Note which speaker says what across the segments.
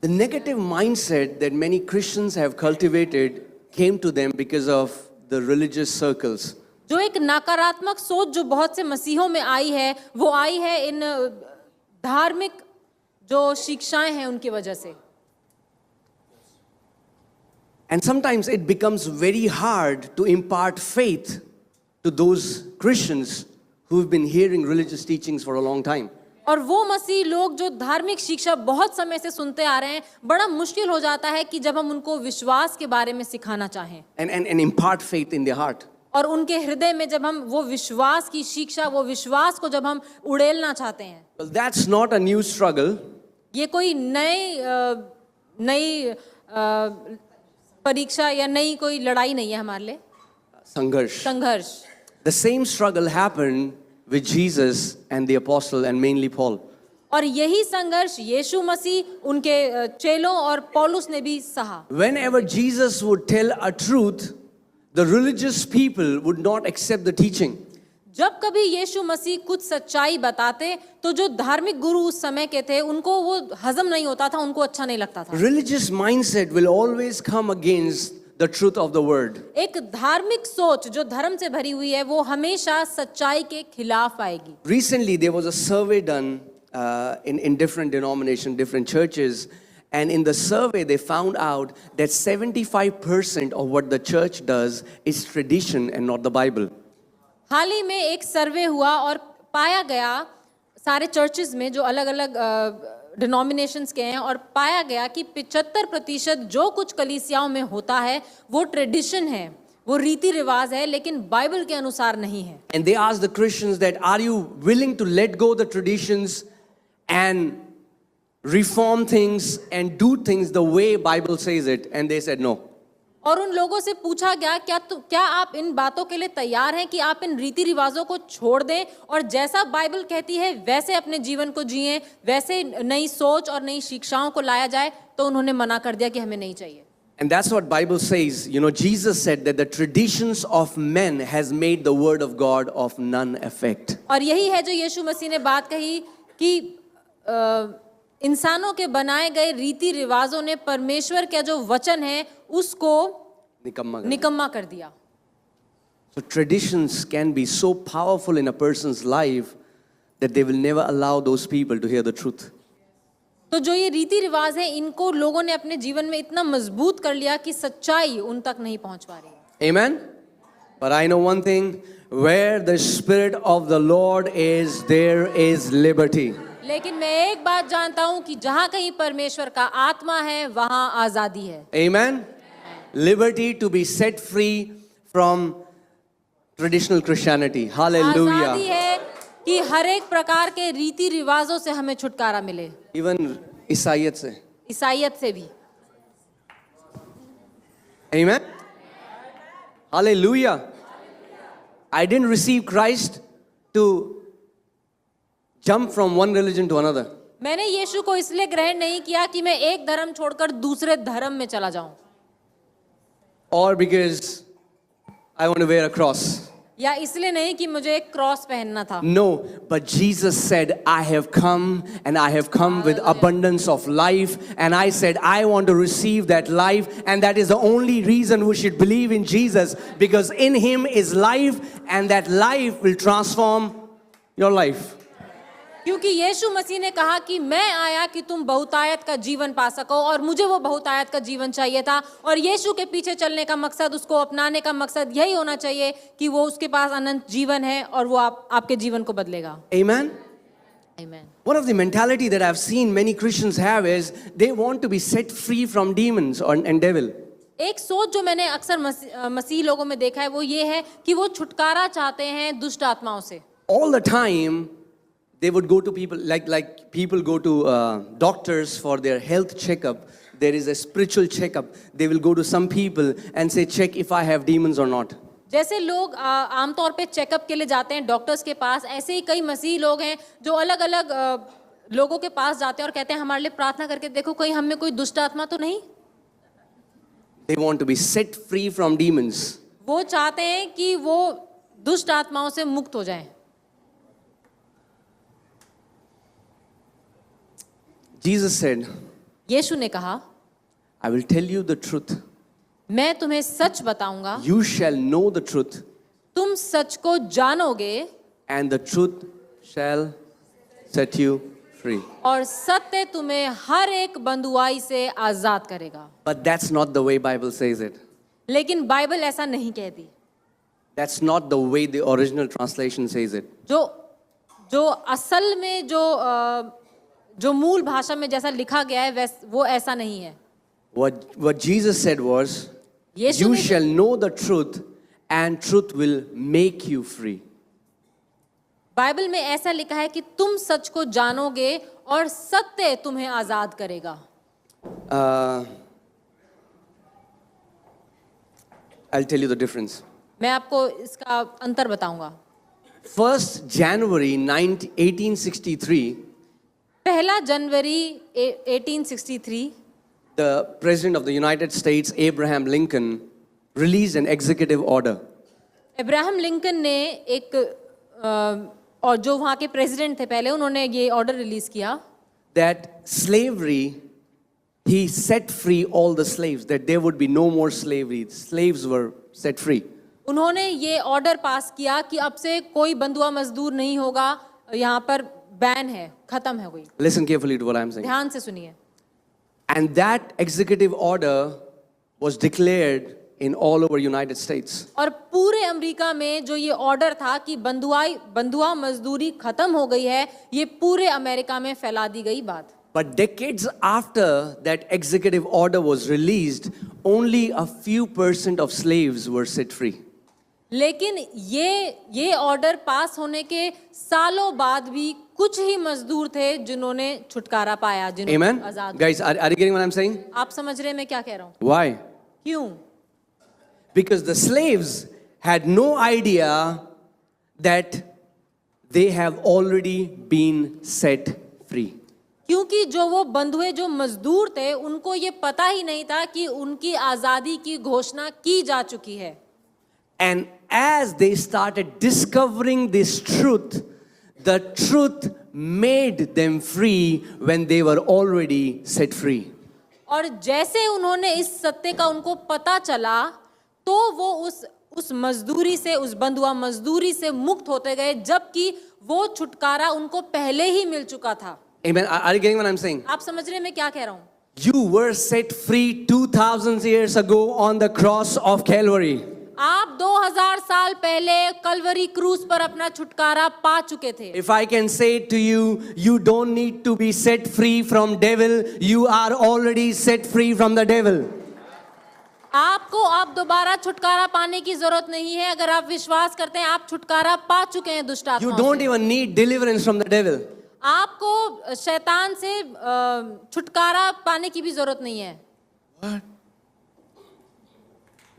Speaker 1: The negative mindset that many Christians have cultivated came to them because of the religious circles.
Speaker 2: जो एक नकारात्मक सोच जो बहुत से मसीहों में आई है, वो आई है इन धार्मिक जो शिक्षाएं हैं उनकी वजह से.
Speaker 1: And sometimes it becomes very hard to impart faith to those Christians who've been hearing religious teachings for a long time.
Speaker 2: और वो मसीह लोग जो धार्मिक शिक्षा बहुत समय से सुनते आ रहे हैं, बड़ा मुश्किल हो जाता है कि जब हम उनको विश्वास के बारे में सिखाना चाहें
Speaker 1: And impart faith in their heart.
Speaker 2: और उनके हृदय में जब हम वो विश्वास की शिक्षा, वो विश्वास को जब हम उड़ेलना चाहते हैं.
Speaker 1: Well, that's not a new struggle.
Speaker 2: ये कोई नई परीक्षा या नई कोई लड़ाई नहीं है हमारे लिए. संघर्ष.
Speaker 1: The same struggle happened with Jesus and the apostle and mainly Paul.
Speaker 2: और यही संघर्ष यीशु मसीह, उनके चेलों और पौलुस ने भी सहा.
Speaker 1: Whenever Jesus would tell a truth, the religious people would not accept the teaching.
Speaker 2: जब कभी यीशु मसीह कुछ सच्चाई बताते तो जो धार्मिक गुरु उस समय के थे उनको वो हजम नहीं होता था, उनको अच्छा नहीं लगता था.
Speaker 1: Religious mindset will always come against the truth of the word.
Speaker 2: एक धार्मिक सोच जो धर्म से भरी हुई है वो हमेशा सच्चाई के खिलाफ आएगी.
Speaker 1: Recently there was a survey done in different denominations, different churches, and in the survey they found out that 75% of what the church does is tradition and not the Bible.
Speaker 2: हाल ही में एक सर्वे हुआ और पाया गया सारे चर्चेज में जो अलग अलग डिनोमिनेशंस के हैं, और पाया गया कि 75% जो कुछ कलीसियाओं में होता है वो ट्रेडिशन है, वो रीति रिवाज है, लेकिन बाइबल के अनुसार नहीं है.
Speaker 1: And they asked the Christians that, are you willing to let go the traditions and reform things and do things the way Bible says it? And they said no.
Speaker 2: और उन लोगों से पूछा गया क्या आप इन बातों के लिए तैयार हैं कि आप इन रीति रिवाजों को छोड़ दें और जैसा बाइबल कहती है वैसे अपने जीवन को जिएं, वैसे नई सोच और नई शिक्षाओं को लाया जाए? तो उन्होंने मना कर दिया कि हमें नहीं चाहिए.
Speaker 1: And that's what Bible says. You know, Jesus said that the traditions of men has made the word of God of none effect.
Speaker 2: और यही है जो यीशु मसीह ने बात कही कि इंसानों के बनाए गए रीति रिवाजों ने परमेश्वर का जो वचन है उसको निकम्मा कर दिया.
Speaker 1: So traditions can be so powerful in a person's life that they will never allow those people to hear the truth.
Speaker 2: तो जो ये रीति रिवाज है इनको लोगों ने अपने जीवन में इतना मजबूत कर लिया कि सच्चाई उन तक नहीं पहुंच पा रही.
Speaker 1: Amen. But I know one thing, where the spirit of the Lord is, there is liberty.
Speaker 2: लेकिन मैं एक बात जानता हूं कि जहां कहीं परमेश्वर का आत्मा है वहां आजादी है.
Speaker 1: Amen. Liberty to be set free from traditional Christianity. Hallelujah.
Speaker 2: आजादी है कि हर एक प्रकार के रीति रिवाजों से हमें छुटकारा मिले.
Speaker 1: Even ईसाइयत से.
Speaker 2: ईसाइयत से भी.
Speaker 1: Amen. Hallelujah. I didn't receive Christ to jump from one religion to another.
Speaker 2: मैंने यीशु को इसलिए ग्रहण नहीं किया कि मैं एक धर्म छोड़कर दूसरे धर्म में चला जाऊं.
Speaker 1: Or because I want to wear a cross.
Speaker 2: या इसलिए नहीं कि मुझे एक क्रॉस पहनना था.
Speaker 1: No, but Jesus said, I have come and I have come with abundance of life, and I said I want to receive that life, and that is the only reason we should believe in Jesus, because in him is life and that life will transform your life.
Speaker 2: क्योंकि यीशु मसीह ने कहा कि मैं आया कि तुम बहुतायत का जीवन पा सको, और मुझे वो बहुतायत का जीवन चाहिए था, और यीशु के पीछे चलने का मकसद, उसको अपनाने का मकसद यही होना चाहिए कि वो उसके पास अनंत जीवन है और वो आपके जीवन को बदलेगा.
Speaker 1: Amen.
Speaker 2: Amen.
Speaker 1: One of the mentality that I've seen many Christians have is they want to be set free from demons and devil.
Speaker 2: एक सोच जो मैंने अक्सर मसीह लोगों में देखा है वो ये है कि वो छुटकारा चाहते हैं दुष्ट आत्माओं से.
Speaker 1: All the time they would go to people, like people go to doctors for their health checkup. There is a spiritual checkup. They will go to some people and say, check if I have demons or not.
Speaker 2: जैसे लोग आमतौर पे checkup के लिए जाते हैं doctors के पास, ऐसे ही कई मसीह लोग हैं जो अलग अलग लोगों के पास जाते हैं और कहते हैं हमारे लिए प्रार्थना करके देखो कहीं हम में कोई दुष्ट आत्मा तो नहीं.
Speaker 1: They want to be set free from demons.
Speaker 2: वो चाहते हैं कि वो दुष्ट आत्माओं से मुक्त हो जाएं.
Speaker 1: Jesus said,
Speaker 2: यीशु ने कहा,
Speaker 1: I will tell you the truth.
Speaker 2: मैं तुम्हें सच बताऊंगा,
Speaker 1: You shall know the truth,
Speaker 2: तुम सच को जानोगे
Speaker 1: and the truth shall set you free.
Speaker 2: और सत्य तुम्हें हर एक बंधुआई से आजाद करेगा।
Speaker 1: But that's not the way Bible says it.
Speaker 2: लेकिन बाइबल ऐसा नहीं कहती।
Speaker 1: That's not the way the original translation says it.
Speaker 2: जो असल में जो मूल भाषा में जैसा लिखा गया है वो ऐसा नहीं है।
Speaker 1: What Jesus said was,
Speaker 2: यीशु
Speaker 1: you
Speaker 2: ने
Speaker 1: shall know the truth, and truth will make you free.
Speaker 2: Bible में ऐसा लिखा है कि तुम सच को जानोगे और सत्य तुम्हें आजाद करेगा।
Speaker 1: I'll tell you the difference.
Speaker 2: मैं आपको इसका अंतर बताऊंगा।
Speaker 1: 1st January 1863,
Speaker 2: 1 January 1863
Speaker 1: the President of the United States, Abraham Lincoln, released an executive order
Speaker 2: Abraham Lincoln ने और जो वहाँ के प्रेसिडेंट थे पहले, उन्होंने ये ऑर्डर रिलीज किया
Speaker 1: that slavery, he set free all the slaves, that there would be no more slavery. Slaves were set free.
Speaker 2: उन्होंने ये ऑर्डर पास किया कि अब से कोई बंधुआ मजदूर नहीं होगा, यहाँ पर बैन है, खत्म है कोई।
Speaker 1: Listen carefully to what I'm saying.
Speaker 2: ध्यान से सुनिए।
Speaker 1: And that executive order was declared in all over United States.
Speaker 2: और पूरे अमेरिका में जो ये ऑर्डर था कि बंधुआ मजदूरी खत्म हो गई है, ये पूरे अमेरिका में फैला दी गई बात।
Speaker 1: But decades after that executive order was released, only a few % of slaves were set free.
Speaker 2: लेकिन ये ऑर्डर पास होने के सालों बाद भी कुछ ही मजदूर थे जिन्होंने छुटकारा पाया, जिन्होंने
Speaker 1: Amen?
Speaker 2: Azad.
Speaker 1: Guys, are you getting what I'm saying?
Speaker 2: आप समझ रहे हैं मैं क्या कह रहा हूँ?
Speaker 1: Why?
Speaker 2: क्यों?
Speaker 1: Because the slaves had no idea that they have already been set free.
Speaker 2: क्योंकि जो वो बंधुए जो मजदूर थे उनको ये पता ही नहीं था कि उनकी आजादी की घोषणा की जा चुकी है।
Speaker 1: And as they started discovering this truth, the truth made them free when they were already set free.
Speaker 2: और जैसे उन्होंने इस सत्य का उनको पता चला, तो वो उस मजदूरी से, उस बंधुआ मजदूरी से मुक्त होते गए, जबकि वो छुटकारा उनको पहले ही मिल चुका था।
Speaker 1: Amen. Are you getting what I'm saying?
Speaker 2: आप समझ रहे हैं मैं क्या कह रहा हूँ?
Speaker 1: You were set free 2000 years ago on the cross of Calvary.
Speaker 2: आप 2000 साल पहले कलवरी क्रूस पर अपना छुटकारा पा चुके थे।
Speaker 1: If I can say it to you, you don't need to be set free from devil. You are already set free from the devil.
Speaker 2: आपको अब दोबारा छुटकारा पाने की जरूरत नहीं है। अगर आप विश्वास करते हैं, आप छुटकारा पा चुके हैं दुष्ट आत्माओं
Speaker 1: You
Speaker 2: से।
Speaker 1: don't even need deliverance from the devil.
Speaker 2: आपको शैतान से छुटकारा पाने की भी जरूरत नहीं है।
Speaker 1: What?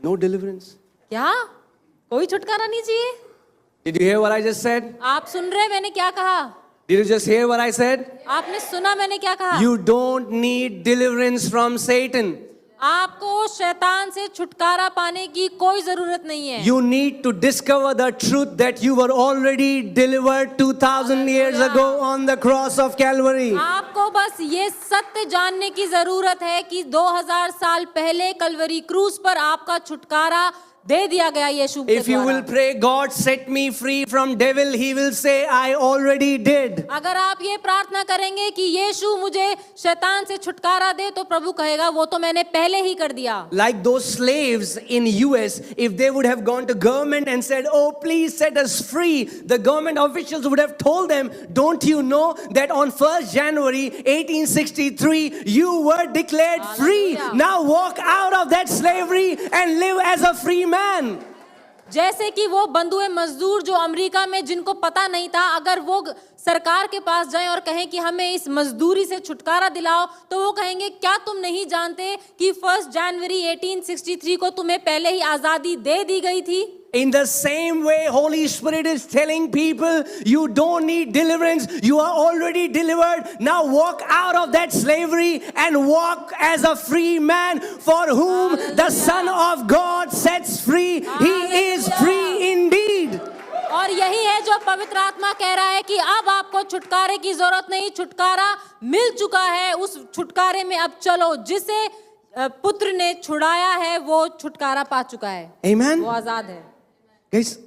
Speaker 1: No deliverance?
Speaker 2: क्या? कोई छुटकारा नहीं चाहिए?
Speaker 1: Did you hear what I just said?
Speaker 2: आप सुन रहे हैं मैंने क्या कहा?
Speaker 1: Did you just hear what I said?
Speaker 2: आपने सुना मैंने क्या कहा?
Speaker 1: You don't need deliverance from Satan.
Speaker 2: आपको शैतान से छुटकारा पाने की कोई जरूरत नहीं है।
Speaker 1: You need to discover the truth that you were already delivered 2000 years ago on the cross of Calvary.
Speaker 2: आपको बस ये सत्य जानने की जरूरत है कि 2000 साल पहले कलवरी क्रूस पर आपका छुटकारा दे दिया गया यीशु के
Speaker 1: If you will
Speaker 2: द्वारा।
Speaker 1: pray, God set me free from devil, he will say, I already did.
Speaker 2: अगर आप ये प्रार्थना करेंगे कि यीशु मुझे शैतान से छुटकारा दे, तो प्रभु कहेगा वो तो मैंने पहले ही कर दिया।
Speaker 1: Like those slaves in US, if they would have gone to government and said, oh, please set us free, the government officials would have told them, don't you know that on 1st January 1863, you were declared free.
Speaker 2: Hallelujah.
Speaker 1: Now walk out of that slavery and live as a free man.
Speaker 2: जैसे कि वो बंधुए मजदूर जो America में जिनको पता नहीं था, अगर वो सरकार के पास जाएं और कहें कि हमें इस मजदूरी से छुटकारा दिलाओ, तो वो कहेंगे क्या तुम नहीं जानते कि 1 जनवरी 1863 को तुम्हें पहले ही आजादी दे दी गई थी।
Speaker 1: In the same way, Holy Spirit is telling people, you don't need deliverance. You are already delivered. Now walk out of that slavery and walk as a free man, for whom the Son of God sets free. He is free indeed.
Speaker 2: और यही है जो पवित्र आत्मा कह रहा है कि अब आपको छुटकारे की जरूरत नहीं, छुटकारा मिल चुका है। उस छुटकारे में अब चलो। जिसे पुत्र ने छुड़ाया है वो छुटकारा पा चुका है,
Speaker 1: Amen.
Speaker 2: वो आजाद है।
Speaker 1: Guys,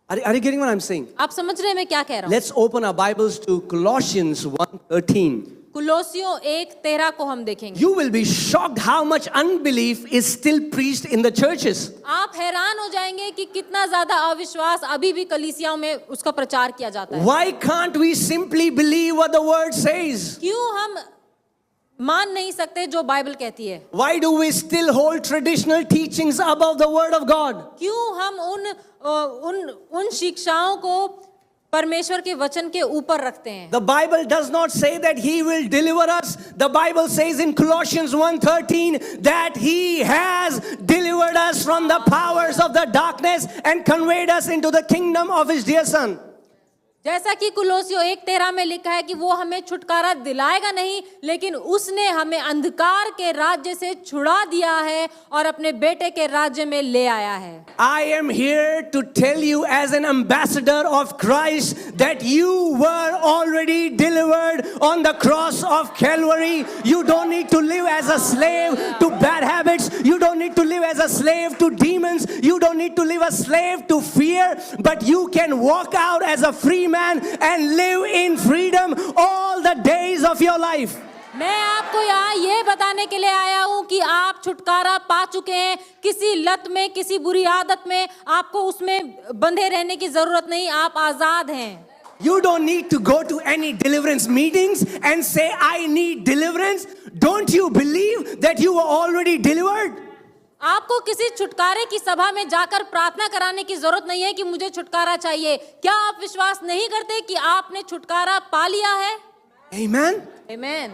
Speaker 1: are you getting what I'm saying?
Speaker 2: आप समझ रहे हैं मैं क्या कह रहा हूँ?
Speaker 1: Let's open our Bibles to Colossians 1:13.
Speaker 2: कुलोसियों 1:13 को हम देखेंगे।
Speaker 1: You will be shocked how much unbelief is still preached in the churches.
Speaker 2: आप हैरान हो जाएंगे कि कितना ज्यादा अविश्वास अभी भी कलीसियाओं में उसका प्रचार किया जाता है।
Speaker 1: Why can't we simply believe what the word says?
Speaker 2: क्यों हम मान नहीं सकते जो बाइबल कहती है?
Speaker 1: Why do we still hold traditional teachings above the word of God?
Speaker 2: क्यों हम उन शिक्षाओं को परमेश्वर के वचन के ऊपर रखते हैं?
Speaker 1: The Bible does not say that he will deliver us. The Bible says in Colossians 1:13 that he has delivered us from the powers of the darkness and conveyed us into the kingdom of his dear son.
Speaker 2: जैसा कि कुलोसियों 1:13 में लिखा है कि वो हमें छुटकारा दिलाएगा नहीं, लेकिन उसने हमें अंधकार के राज्य से छुड़ा दिया है और अपने बेटे के राज्य में ले आया है।
Speaker 1: I am here to tell you as an ambassador of Christ that you were already delivered on the cross of Calvary. You don't need to live as a slave to bad habits. You don't need to live as a slave to demons. You don't need to live a slave to fear, but you can walk out as a free man and live in freedom all the days of your life.
Speaker 2: मैं आपको यहाँ ये बताने के लिए आया हूँ कि आप छुटकारा पा चुके हैं। किसी लत में, किसी बुरी आदत में आपको उसमें बंधे रहने की जरूरत नहीं, आप आजाद हैं।
Speaker 1: You don't need to go to any deliverance meetings and say, I need deliverance. Don't you believe that you were already delivered?
Speaker 2: आपको किसी छुटकारे की सभा में जाकर प्रार्थना कराने की जरूरत नहीं है कि मुझे छुटकारा चाहिए। क्या आप विश्वास नहीं करते कि आपने छुटकारा पा लिया है?
Speaker 1: Amen.
Speaker 2: Amen.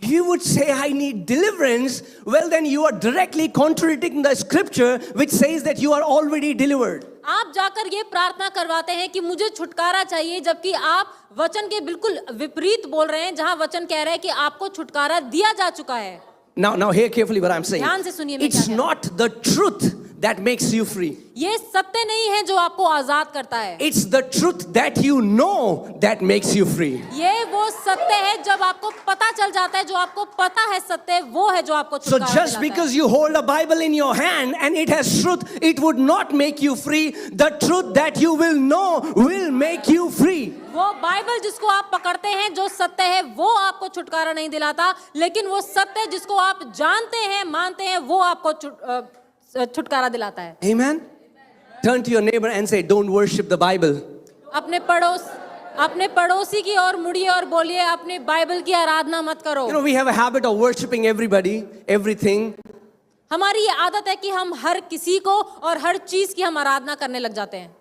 Speaker 1: You would say, I need deliverance. Well, then you are directly contradicting the scripture which says that you are already delivered.
Speaker 2: आप जाकर ये प्रार्थना करवाते हैं कि मुझे छुटकारा चाहिए, जबकि आप वचन के बिल्कुल विपरीत बोल रहे हैं, जहां वचन कह रहा है कि आपको छुटकारा दिया जा चुका है।
Speaker 1: Now hear carefully what I'm saying.
Speaker 2: ध्यान से सुनिए मैं क्या
Speaker 1: It's
Speaker 2: कह रहा हूं।
Speaker 1: not the truth that makes you free.
Speaker 2: ये सत्य नहीं है जो आपको आजाद करता है।
Speaker 1: It's the truth that you know that makes you free.
Speaker 2: ये वो सत्य है जब आपको पता चल जाता है, जो आपको पता है सत्य, वो है जो आपको
Speaker 1: So
Speaker 2: छुटकारा
Speaker 1: just
Speaker 2: दिलाता
Speaker 1: because
Speaker 2: है।
Speaker 1: you hold a Bible in your hand and it has truth, it would not make you free. The truth that you will know will make you free.
Speaker 2: वो बाइबल जिसको आप पकड़ते हैं, जो सत्य है, वो आपको छुटकारा नहीं दिलाता, लेकिन वो सत्य जिसको आप जानते हैं, मानते हैं, वो आपको छुटकारा दिलाता है।
Speaker 1: Amen. Turn to your neighbor and say, don't worship the Bible.
Speaker 2: अपने पड़ोसी की ओर मुड़िए और बोलिए, अपने बाइबल की आराधना मत करो।
Speaker 1: You know, we have a habit of worshiping everybody, everything.
Speaker 2: हमारी ये आदत है कि हम हर किसी को और हर चीज की हम आराधना करने लग जाते हैं।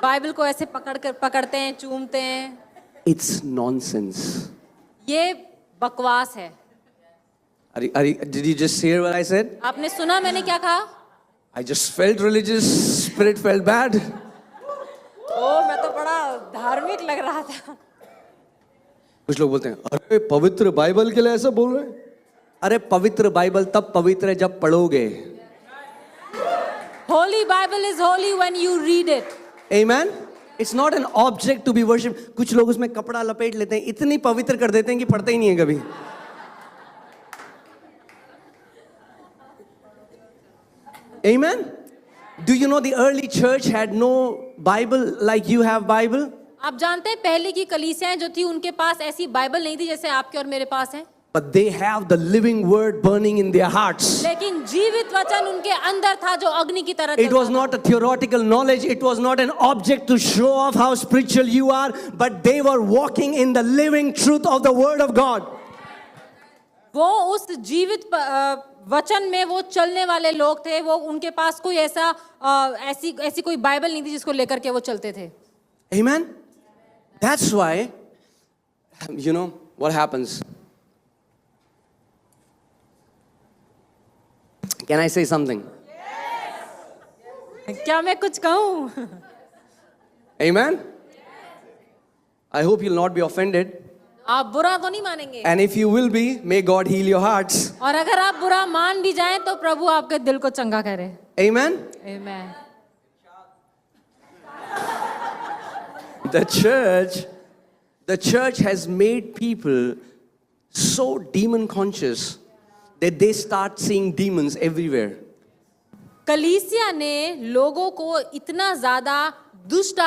Speaker 2: बाइबल को ऐसे पकड़ते हैं, चूमते हैं।
Speaker 1: It's nonsense.
Speaker 2: ये बकवास है।
Speaker 1: Did you just hear what I said?
Speaker 2: आपने सुना मैंने क्या कहा?
Speaker 1: I just felt religious, spirit felt bad.
Speaker 2: मैं तो बड़ा धार्मिक लग रहा था।
Speaker 1: कुछ लोग बोलते हैं, अरे पवित्र बाइबल के लिए ऐसा बोल रहे हैं। अरे पवित्र बाइबल तब पवित्र है जब पढ़ोगे।
Speaker 2: Holy Bible is holy when you read it.
Speaker 1: Amen. It's not an object to be worshipped. कुछ लोग उसमें कपड़ा लपेट लेते हैं, इतनी पवित्र कर देते हैं कि पढ़ते ही नहीं है कभी। Amen. Do you know the early church had no Bible like you have Bible?
Speaker 2: आप जानते हैं पहले की कलीसियाएं जो थी, उनके पास ऐसी बाइबल नहीं थी जैसे आपके और मेरे पास है।
Speaker 1: But they have the living word burning in their hearts.
Speaker 2: लेकिन जीवित वचन उनके अंदर था जो अग्नि की तरह
Speaker 1: It was not a theoretical knowledge. It was not an object to show off how spiritual you are. But they were walking in the living truth of the word of God.
Speaker 2: वो उस जीवित वचन में वो चलने वाले लोग थे। वो उनके पास कोई ऐसी कोई बाइबल नहीं थी जिसको लेकर के वो चलते थे।
Speaker 1: Amen. That's why, you know what happens. Can I say something?
Speaker 2: क्या मैं कुछ कहूँ?
Speaker 1: Amen. I hope you'll not be offended.
Speaker 2: आप बुरा तो नहीं मानेंगे,
Speaker 1: And if you will be, may God heal your hearts.
Speaker 2: और अगर आप बुरा मान भी जाएं तो प्रभु आपके दिल को चंगा करे।
Speaker 1: Amen.
Speaker 2: आमीन।
Speaker 1: The church has made people so demon conscious that they start seeing demons everywhere.
Speaker 2: कलीसिया ने लोगों को इतना ज्यादा दुष्ट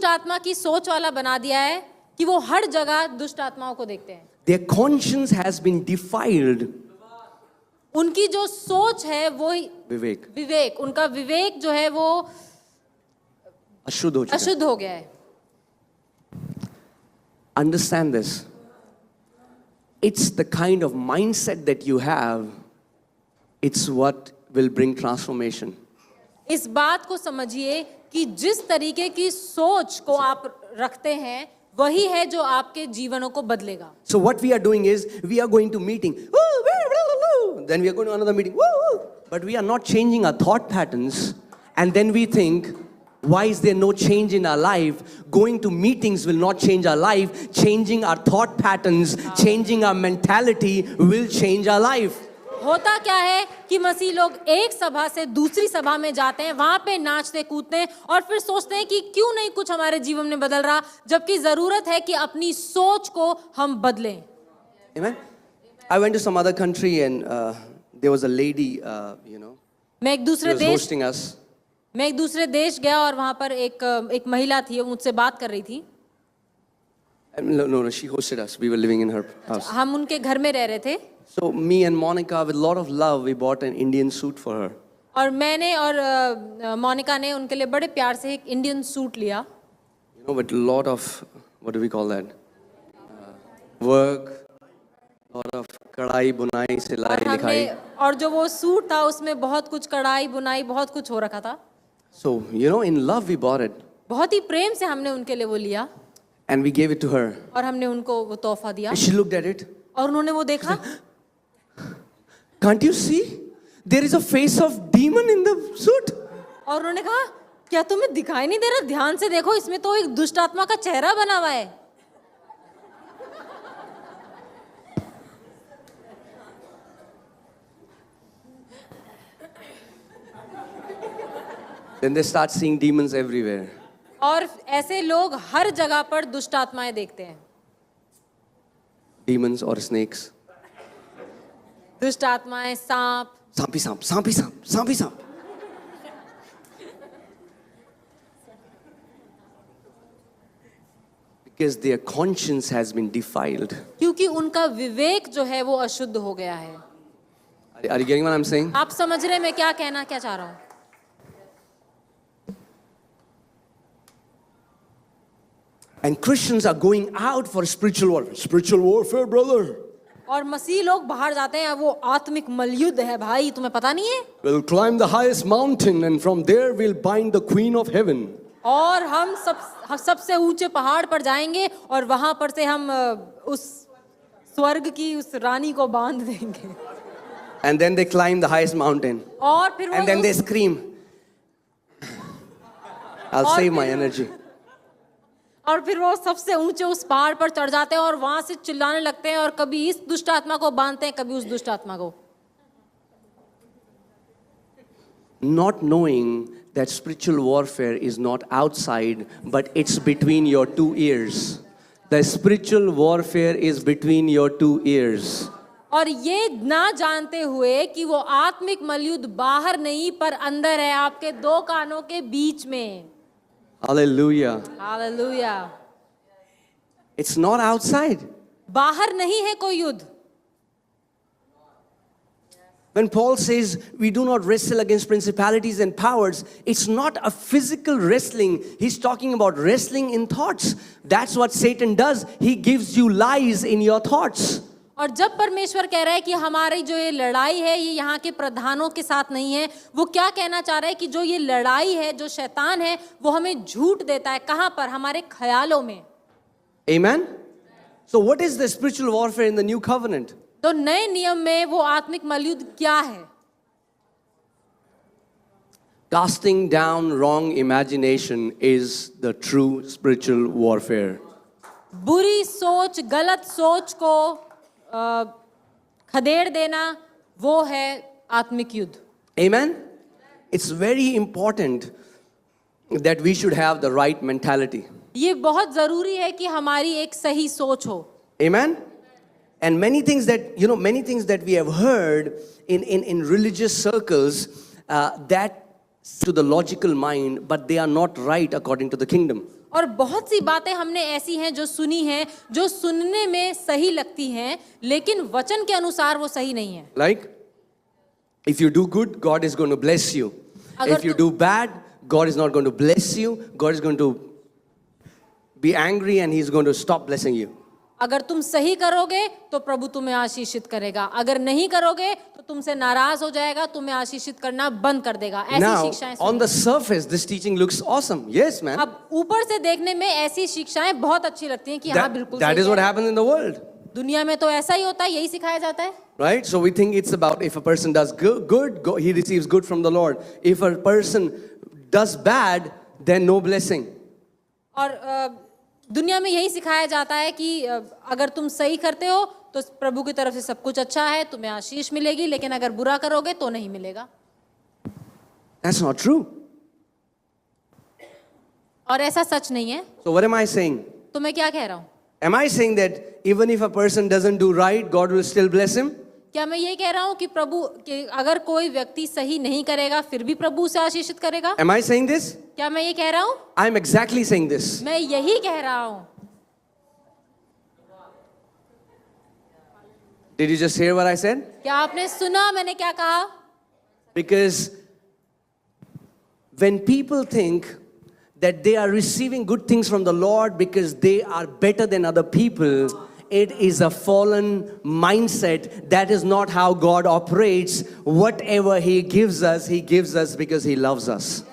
Speaker 2: आत्मा की सोच वाला बना दिया है कि वो हर जगह दुष्ट आत्माओं को देखते हैं।
Speaker 1: Their conscience has been defiled.
Speaker 2: उनकी जो सोच है वो
Speaker 1: विवेक
Speaker 2: उनका विवेक जो है वो
Speaker 1: अशुद्ध हो चुका है।
Speaker 2: अशुद्ध हो गया है।
Speaker 1: Understand this. It's the kind of mindset that you have. It's what will bring transformation.
Speaker 2: इस बात को समझिए कि जिस तरीके की सोच को आप रखते हैं वही है जो आपके जीवनों को बदलेगा।
Speaker 1: So what we are doing is we are going to meeting. Then we are going to another meeting. But we are not changing our thought patterns. And then we think, why is there no change in our life? Going to meetings will not change our life. Changing our thought patterns, changing our mentality will change our life.
Speaker 2: होता क्या है कि मसीह लोग एक सभा से दूसरी सभा में जाते हैं, वहां पे नाचते कूदते हैं और फिर सोचते हैं कि क्यों नहीं कुछ हमारे जीवन में बदल रहा, जबकि जरूरत है कि अपनी सोच को हम बदलें।
Speaker 1: Amen. I went to some other country and there was a lady,
Speaker 2: मैं एक
Speaker 1: she was hosting us.
Speaker 2: मैं एक दूसरे देश गया और वहां पर एक महिला थी, वो मुझसे बात कर रही थी।
Speaker 1: No, she hosted us. We were living in her house.
Speaker 2: हम उनके घर में रह रहे थे।
Speaker 1: So me and Monica, with a lot of love, we bought an Indian suit for her.
Speaker 2: और मैंने और मोनिका ने उनके लिए बड़े प्यार से एक इंडियन सूट लिया।
Speaker 1: With a lot of, what do we call that? Work, lot of कढ़ाई, बुनाई, सिलाई, लिखाई.
Speaker 2: और जो वो सूट था उसमें बहुत कुछ कढ़ाई, बुनाई, बहुत कुछ हो रखा था।
Speaker 1: So, in love we bought it.
Speaker 2: बहुत ही प्रेम से हमने उनके लिए वो लिया।
Speaker 1: And we gave it to her.
Speaker 2: और हमने उनको वो तोहफा दिया।
Speaker 1: She looked at it.
Speaker 2: और उन्होंने वो देखा।
Speaker 1: Can't you see? There is a face of demon in the suit.
Speaker 2: और उन्होंने कहा, क्या तुम्हें दिखाई नहीं दे रहा? ध्यान से देखो, इसमें तो एक दुष्ट आत्मा का चेहरा बना हुआ है।
Speaker 1: Then they start seeing demons everywhere.
Speaker 2: और ऐसे लोग हर जगह पर दुष्ट आत्माएं देखते हैं।
Speaker 1: Demons or snakes.
Speaker 2: दुष्ट आत्माएं, सांप।
Speaker 1: सांपी सांप, सांपी सांप, सांपी सांप. Because their conscience has been defiled.
Speaker 2: क्योंकि उनका विवेक जो है वो अशुद्ध हो गया है।
Speaker 1: Are you getting what I'm saying?
Speaker 2: आप समझ रहे मैं क्या चाह रहा हूँ?
Speaker 1: And Christians are going out for spiritual warfare. Spiritual warfare, brother.
Speaker 2: और मसीह लोग बाहर जाते हैं, वो आत्मिक मलयुद्ध है भाई, तुम्हें पता नहीं है?
Speaker 1: We'll climb the highest mountain and from there we'll bind the queen of heaven.
Speaker 2: और हम सबसे ऊंचे पहाड़ पर जाएंगे और वहां पर से हम उस स्वर्ग की उस रानी को बांध देंगे।
Speaker 1: And then they climb the highest mountain.
Speaker 2: और फिर
Speaker 1: And then they scream. I'll save my energy.
Speaker 2: और फिर वो सबसे ऊंचे उस पहाड़ पर चढ़ जाते हैं और वहां से चिल्लाने लगते हैं और कभी इस दुष्ट आत्मा को बांधते हैं, कभी उस दुष्ट आत्मा को।
Speaker 1: Not knowing that spiritual warfare is not outside, but it's between your two ears. The spiritual warfare is between your two ears.
Speaker 2: और ये ना जानते हुए कि वो आत्मिक मलयुद्ध बाहर नहीं पर अंदर है, आपके दो कानों के बीच में।
Speaker 1: Hallelujah.
Speaker 2: Hallelujah.
Speaker 1: It's not outside.
Speaker 2: बाहर नहीं है कोई युद्ध।
Speaker 1: When Paul says we do not wrestle against principalities and powers, it's not a physical wrestling. He's talking about wrestling in thoughts. That's what Satan does. He gives you lies in your thoughts.
Speaker 2: और जब परमेश्वर कह रहा है कि हमारी जो ये लड़ाई है ये यहाँ के प्रधानों के साथ नहीं है, वो क्या कहना चाह रहा है कि जो ये लड़ाई है, जो शैतान है, वो हमें झूठ देता है। कहाँ पर? हमारे ख्यालों में।
Speaker 1: Amen? So what is the spiritual warfare in the new covenant?
Speaker 2: तो नए नियम में वो आत्मिक मलयुद्ध क्या है?
Speaker 1: Casting down wrong imagination is the true spiritual warfare.
Speaker 2: बुरी सोच, गलत सोच को खदेड़ देना, वो है आत्मिक युद्ध.
Speaker 1: Amen? It's very important that we should have the right mentality.
Speaker 2: ये बहुत ज़रूरी है कि हमारी एक सही सोच हो.
Speaker 1: Amen? And many things that, many things that we have heard in religious circles that to the logical mind, but they are not right according to the kingdom.
Speaker 2: और बहुत सी बातें हमने ऐसी हैं जो सुनी हैं, जो सुनने में सही लगती हैं, लेकिन वचन के अनुसार वो सही नहीं है.
Speaker 1: Like, if you do good, God is going to bless you.
Speaker 2: अगर
Speaker 1: If you do bad, God is not going to bless you. God is going to be angry and He's going to stop blessing you.
Speaker 2: अगर तुम सही करोगे तो प्रभु तुम्हें आशीषित करेगा, अगर नहीं करोगे तो तुमसे नाराज हो जाएगा, तुम्हें आशीषित करना बंद कर देगा. ऐसी
Speaker 1: Now,
Speaker 2: शिक्षाएं
Speaker 1: on the surface, this teaching looks awesome. Yes, man.
Speaker 2: अब ऊपर से देखने में ऐसी शिक्षाएं बहुत अच्छी लगती हैं कि हाँ बिल्कुल
Speaker 1: That
Speaker 2: सही
Speaker 1: is what
Speaker 2: है.
Speaker 1: happens in the world.
Speaker 2: दुनिया में तो ऐसा ही होता है, यही सिखाया जाता है.
Speaker 1: Right? So we think it's about if a person does good, he receives good from the Lord. If a person does bad, then no blessing.
Speaker 2: और दुनिया में यही सिखाया जाता है कि अगर तुम सही करते हो तो प्रभु की तरफ से सब कुछ अच्छा है, तुम्हें आशीष मिलेगी, लेकिन अगर बुरा करोगे तो नहीं मिलेगा.
Speaker 1: That's not true.
Speaker 2: और ऐसा सच नहीं है.
Speaker 1: So what am I saying?
Speaker 2: तो मैं क्या कह रहा हूँ?
Speaker 1: Am I saying that even if a person doesn't do right, God will still bless him?
Speaker 2: क्या मैं ये कह रहा हूँ कि अगर कोई व्यक्ति सही नहीं करेगा फिर भी प्रभु उसे आशीषित करेगा?
Speaker 1: Am I saying this?
Speaker 2: क्या मैं ये कह रहा हूँ?
Speaker 1: I'm exactly saying this.
Speaker 2: मैं यही कह रहा हूँ.
Speaker 1: Did you just hear what I said?
Speaker 2: क्या आपने सुना मैंने क्या कहा?
Speaker 1: Because when people think that they are receiving good things from the Lord because they are better than other people, it is a fallen mindset. That is not how God operates. Whatever He gives us because He loves us.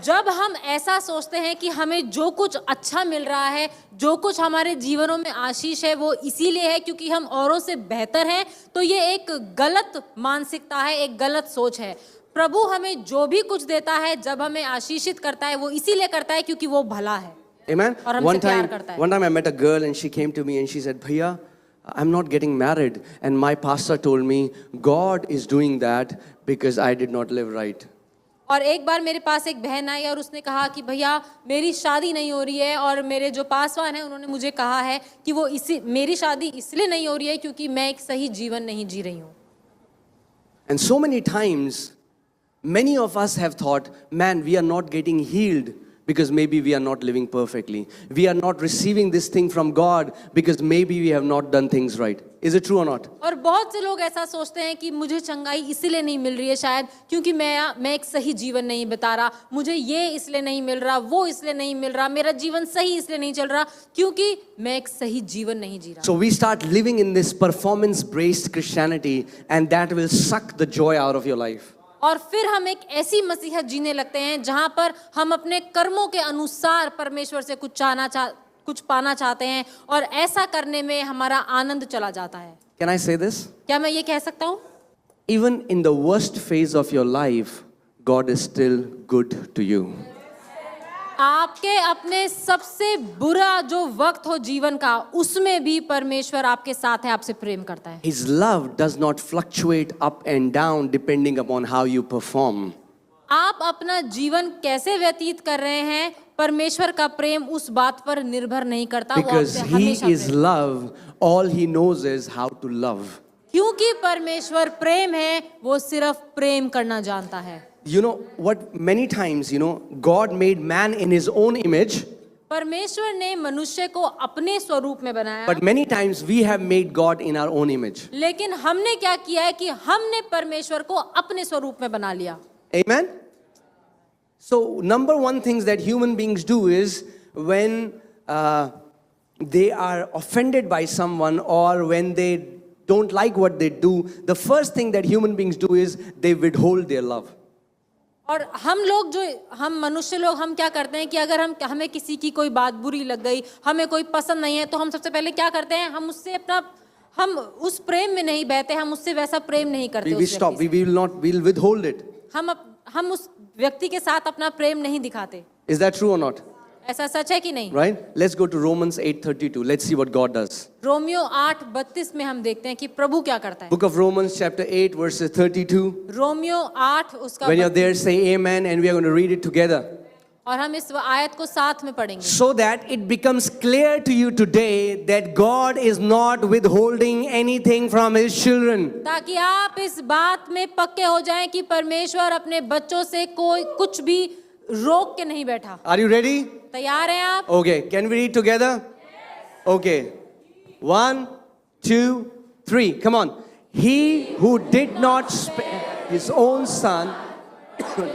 Speaker 2: जब हम ऐसा सोचते हैं कि हमें जो कुछ अच्छा मिल रहा है, जो कुछ हमारे जीवनों में आशीष है, वो इसीलिए है क्योंकि हम औरों से बेहतर हैं, तो ये एक गलत मानसिकता है, एक गलत सोच है. प्रभु हमें जो भी कुछ देता है, जब हमें आशीषित करता है, वो इसीलिए करता है क्योंकि वो भला है.
Speaker 1: Amen.
Speaker 2: और हमसे प्यार करता है.
Speaker 1: One time I met a girl and she came to me and she said, "Bhaiya, I'm not getting married, and my pastor told me God is doing that because I did not live right."
Speaker 2: और एक बार मेरे पास एक बहन आई और उसने कहा कि भैया मेरी शादी नहीं हो रही है और मेरे जो पासवान हैं उन्होंने मुझे कहा है कि वो मेरी शादी इसलिए नहीं हो रही है क्योंकि मैं एक सही जीवन नहीं जी रही हूँ.
Speaker 1: And so many times, many of us have thought, man, we are not getting healed because maybe we are not living perfectly. We are not receiving this thing from God because maybe we have not done things right. Is it true or not?
Speaker 2: और बहुत से लोग ऐसा सोचते हैं कि मुझे चंगाई इसलिए नहीं मिल रही है शायद क्योंकि मैं एक सही जीवन नहीं बिता रहा, मुझे ये इसलिए नहीं मिल रहा, वो इसलिए नहीं मिल रहा, मेरा जीवन सही इसलिए नहीं चल रहा क्योंकि मैं एक सही जीवन नहीं जी रहा.
Speaker 1: So we start living in this performance-based Christianity, and that will suck the joy out of your life.
Speaker 2: और फिर हम एक ऐसी मसीहत जीने लगते हैं जहां पर हम अपने कर्मों के अनुसार परमेश्वर से कुछ पाना चाहते हैं और ऐसा करने में हमारा आनंद चला जाता है.
Speaker 1: Can I say this?
Speaker 2: क्या मैं ये कह सकता हूँ?
Speaker 1: Even in the worst phase of your life, God is still good to you.
Speaker 2: आपके अपने सबसे बुरा जो वक्त हो जीवन का, उसमें भी परमेश्वर आपके साथ है, आपसे प्रेम करता है.
Speaker 1: His love does not fluctuate up and down depending upon how you perform.
Speaker 2: आप अपना जीवन कैसे व्यतीत कर रहे हैं, परमेश्वर का प्रेम उस बात पर निर्भर नहीं करता. वो
Speaker 1: Because
Speaker 2: आपसे
Speaker 1: He
Speaker 2: हमेशा
Speaker 1: is
Speaker 2: Prem.
Speaker 1: love, all He knows is how to love.
Speaker 2: क्योंकि परमेश्वर प्रेम है, वो सिर्फ प्रेम करना जानता है.
Speaker 1: You know what, many times, God made man in His own image,
Speaker 2: परमेश्वर ने मनुष्य को अपने स्वरूप में बनाया.
Speaker 1: but many times we have made God in our own image.
Speaker 2: लेकिन हमने क्या किया है कि हमने परमेश्वर को अपने स्वरूप में बना लिया.
Speaker 1: Amen? So, number one things that human beings do is when they are offended by someone or when they don't like what they do, the first thing that human beings do is they withhold their love.
Speaker 2: और हम मनुष्य लोग हम क्या करते हैं कि अगर हमें किसी की कोई बात बुरी लग गई, हमें कोई पसंद नहीं है, तो हम सबसे पहले क्या करते हैं, हम उस प्रेम में नहीं बहते, हम उससे वैसा प्रेम नहीं करते.
Speaker 1: We stop. We'll withhold it.
Speaker 2: हम उस व्यक्ति के साथ अपना प्रेम नहीं दिखाते।
Speaker 1: Is that true or not?
Speaker 2: ऐसा सच है कि नहीं?
Speaker 1: Right? Let's go to Romans 8:32. Let's see what God does.
Speaker 2: Romeo 8:32 में हम देखते हैं कि प्रभु क्या करता है।
Speaker 1: Book of Romans chapter 8 verses 32.
Speaker 2: Romeo 8 उसका
Speaker 1: When you're there, say amen and we are going to read it together.
Speaker 2: और हम इस आयत को साथ में पढ़ेंगे।
Speaker 1: So that it becomes clear to you today that God is not withholding anything from His children.
Speaker 2: ताकि आप इस बात में पक्के हो जाएं कि परमेश्वर अपने बच्चों से कोई कुछ भी रोक के नहीं बैठा।
Speaker 1: Are you ready?
Speaker 2: तैयार हैं आप?
Speaker 1: Okay, can we read together? Okay. 1, 2, 3. Come on. He who did not spare His own Son,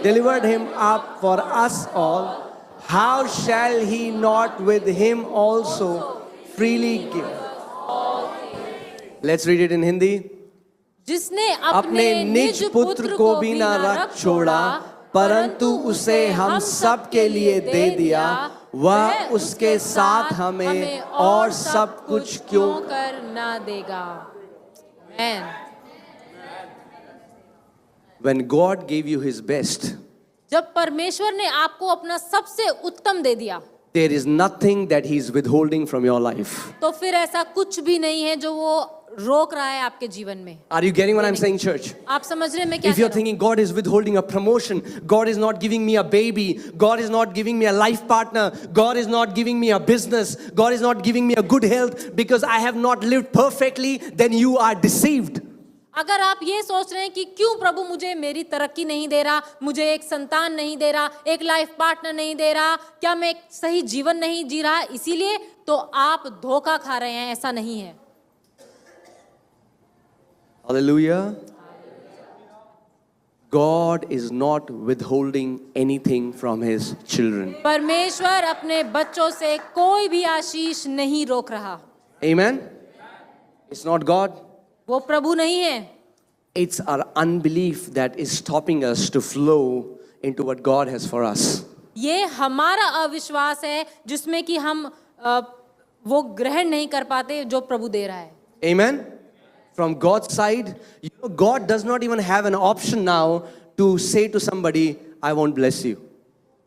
Speaker 1: delivered Him up for us all, how shall He not with Him also freely give? Let's read it in Hindi.
Speaker 2: जिसने
Speaker 1: अपने निज पुत्र को भी न रख छोड़ा, परंतु उसे हम सब के लिए दे दिया, वह उसके साथ हमें और सब कुछ क्यों
Speaker 2: कर ना देगा। Amen.
Speaker 1: When God gave you His best,
Speaker 2: जब परमेश्वर ने आपको अपना सबसे उत्तम दे दिया,
Speaker 1: there is nothing that He is withholding from your life.
Speaker 2: तो फिर ऐसा कुछ भी नहीं है जो वो रोक रहा है आपके जीवन में।
Speaker 1: Are you getting what I'm saying, church?
Speaker 2: आप समझ रहे हैं मैं क्या
Speaker 1: If you're
Speaker 2: कह रहा हूं?
Speaker 1: thinking God is withholding a promotion, God is not giving me a baby, God is not giving me a life partner, God is not giving me a business, God is not giving me a good health because I have not lived perfectly, then you are deceived.
Speaker 2: अगर आप ये सोच रहे हैं कि क्यों प्रभु मुझे मेरी तरक्की नहीं दे रहा, मुझे एक संतान नहीं दे रहा, एक लाइफ पार्टनर नहीं दे रहा, क्या मैं एक सही जीवन नहीं जी रहा, इसीलिए तो आप धोखा खा रहे हैं। ऐसा नहीं है।
Speaker 1: Hallelujah. God is not withholding anything from His children.
Speaker 2: परमेश्वर अपने बच्चों से कोई भी आशीष नहीं रोक रहा।
Speaker 1: Amen? It's not God.
Speaker 2: वो प्रभु नहीं है।
Speaker 1: It's our unbelief that is stopping us to flow into what God has for us.
Speaker 2: ये हमारा अविश्वास है जिसमें कि हम वो ग्रहण नहीं कर पाते जो प्रभु दे रहा है।
Speaker 1: Amen? From God's side, you know, God does not even have an option now to say to somebody, I won't bless you.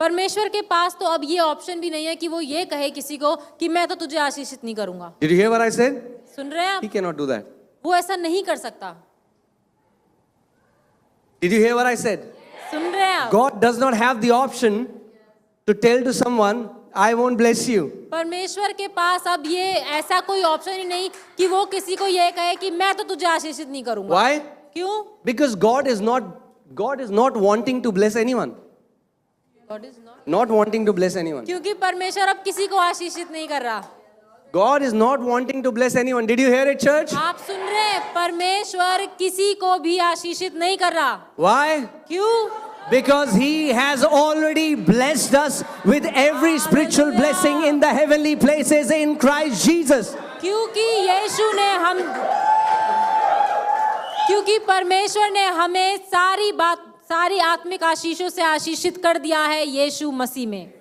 Speaker 2: परमेश्वर के पास तो अब ये ऑप्शन भी नहीं है कि वो ये कहे किसी को कि मैं तो तुझे आशीषित नहीं करूंगा।
Speaker 1: Did you hear what I said?
Speaker 2: सुन रहे हैं आप?
Speaker 1: He cannot do that.
Speaker 2: वो ऐसा नहीं कर सकता।
Speaker 1: Did you hear what I said?
Speaker 2: सुन रहे हैं आप?
Speaker 1: God does not have the option to tell to someone, I won't bless you.
Speaker 2: परमेश्वर के पास अब ये ऐसा कोई ऑप्शन ही नहीं कि वो किसी को ये कहे कि मैं तो तुझे आशीषित नहीं करूंगा।
Speaker 1: Why?
Speaker 2: क्यों?
Speaker 1: Because God is not wanting to bless anyone.
Speaker 2: God is not.
Speaker 1: Not wanting to bless anyone.
Speaker 2: क्योंकि परमेश्वर अब किसी को आशीषित नहीं कर रहा।
Speaker 1: God is not wanting to bless anyone. Did you hear it, church?
Speaker 2: आप सुन रहे हैं? परमेश्वर किसी को भी आशीषित नहीं कर रहा।
Speaker 1: Why?
Speaker 2: क्यों?
Speaker 1: Because He has already blessed us with every spiritual blessing in the heavenly places in Christ Jesus.
Speaker 2: क्योंकि परमेश्वर ने हमें सारी आत्मिक आशीषों से आशीषित कर दिया है यीशु मसीह में।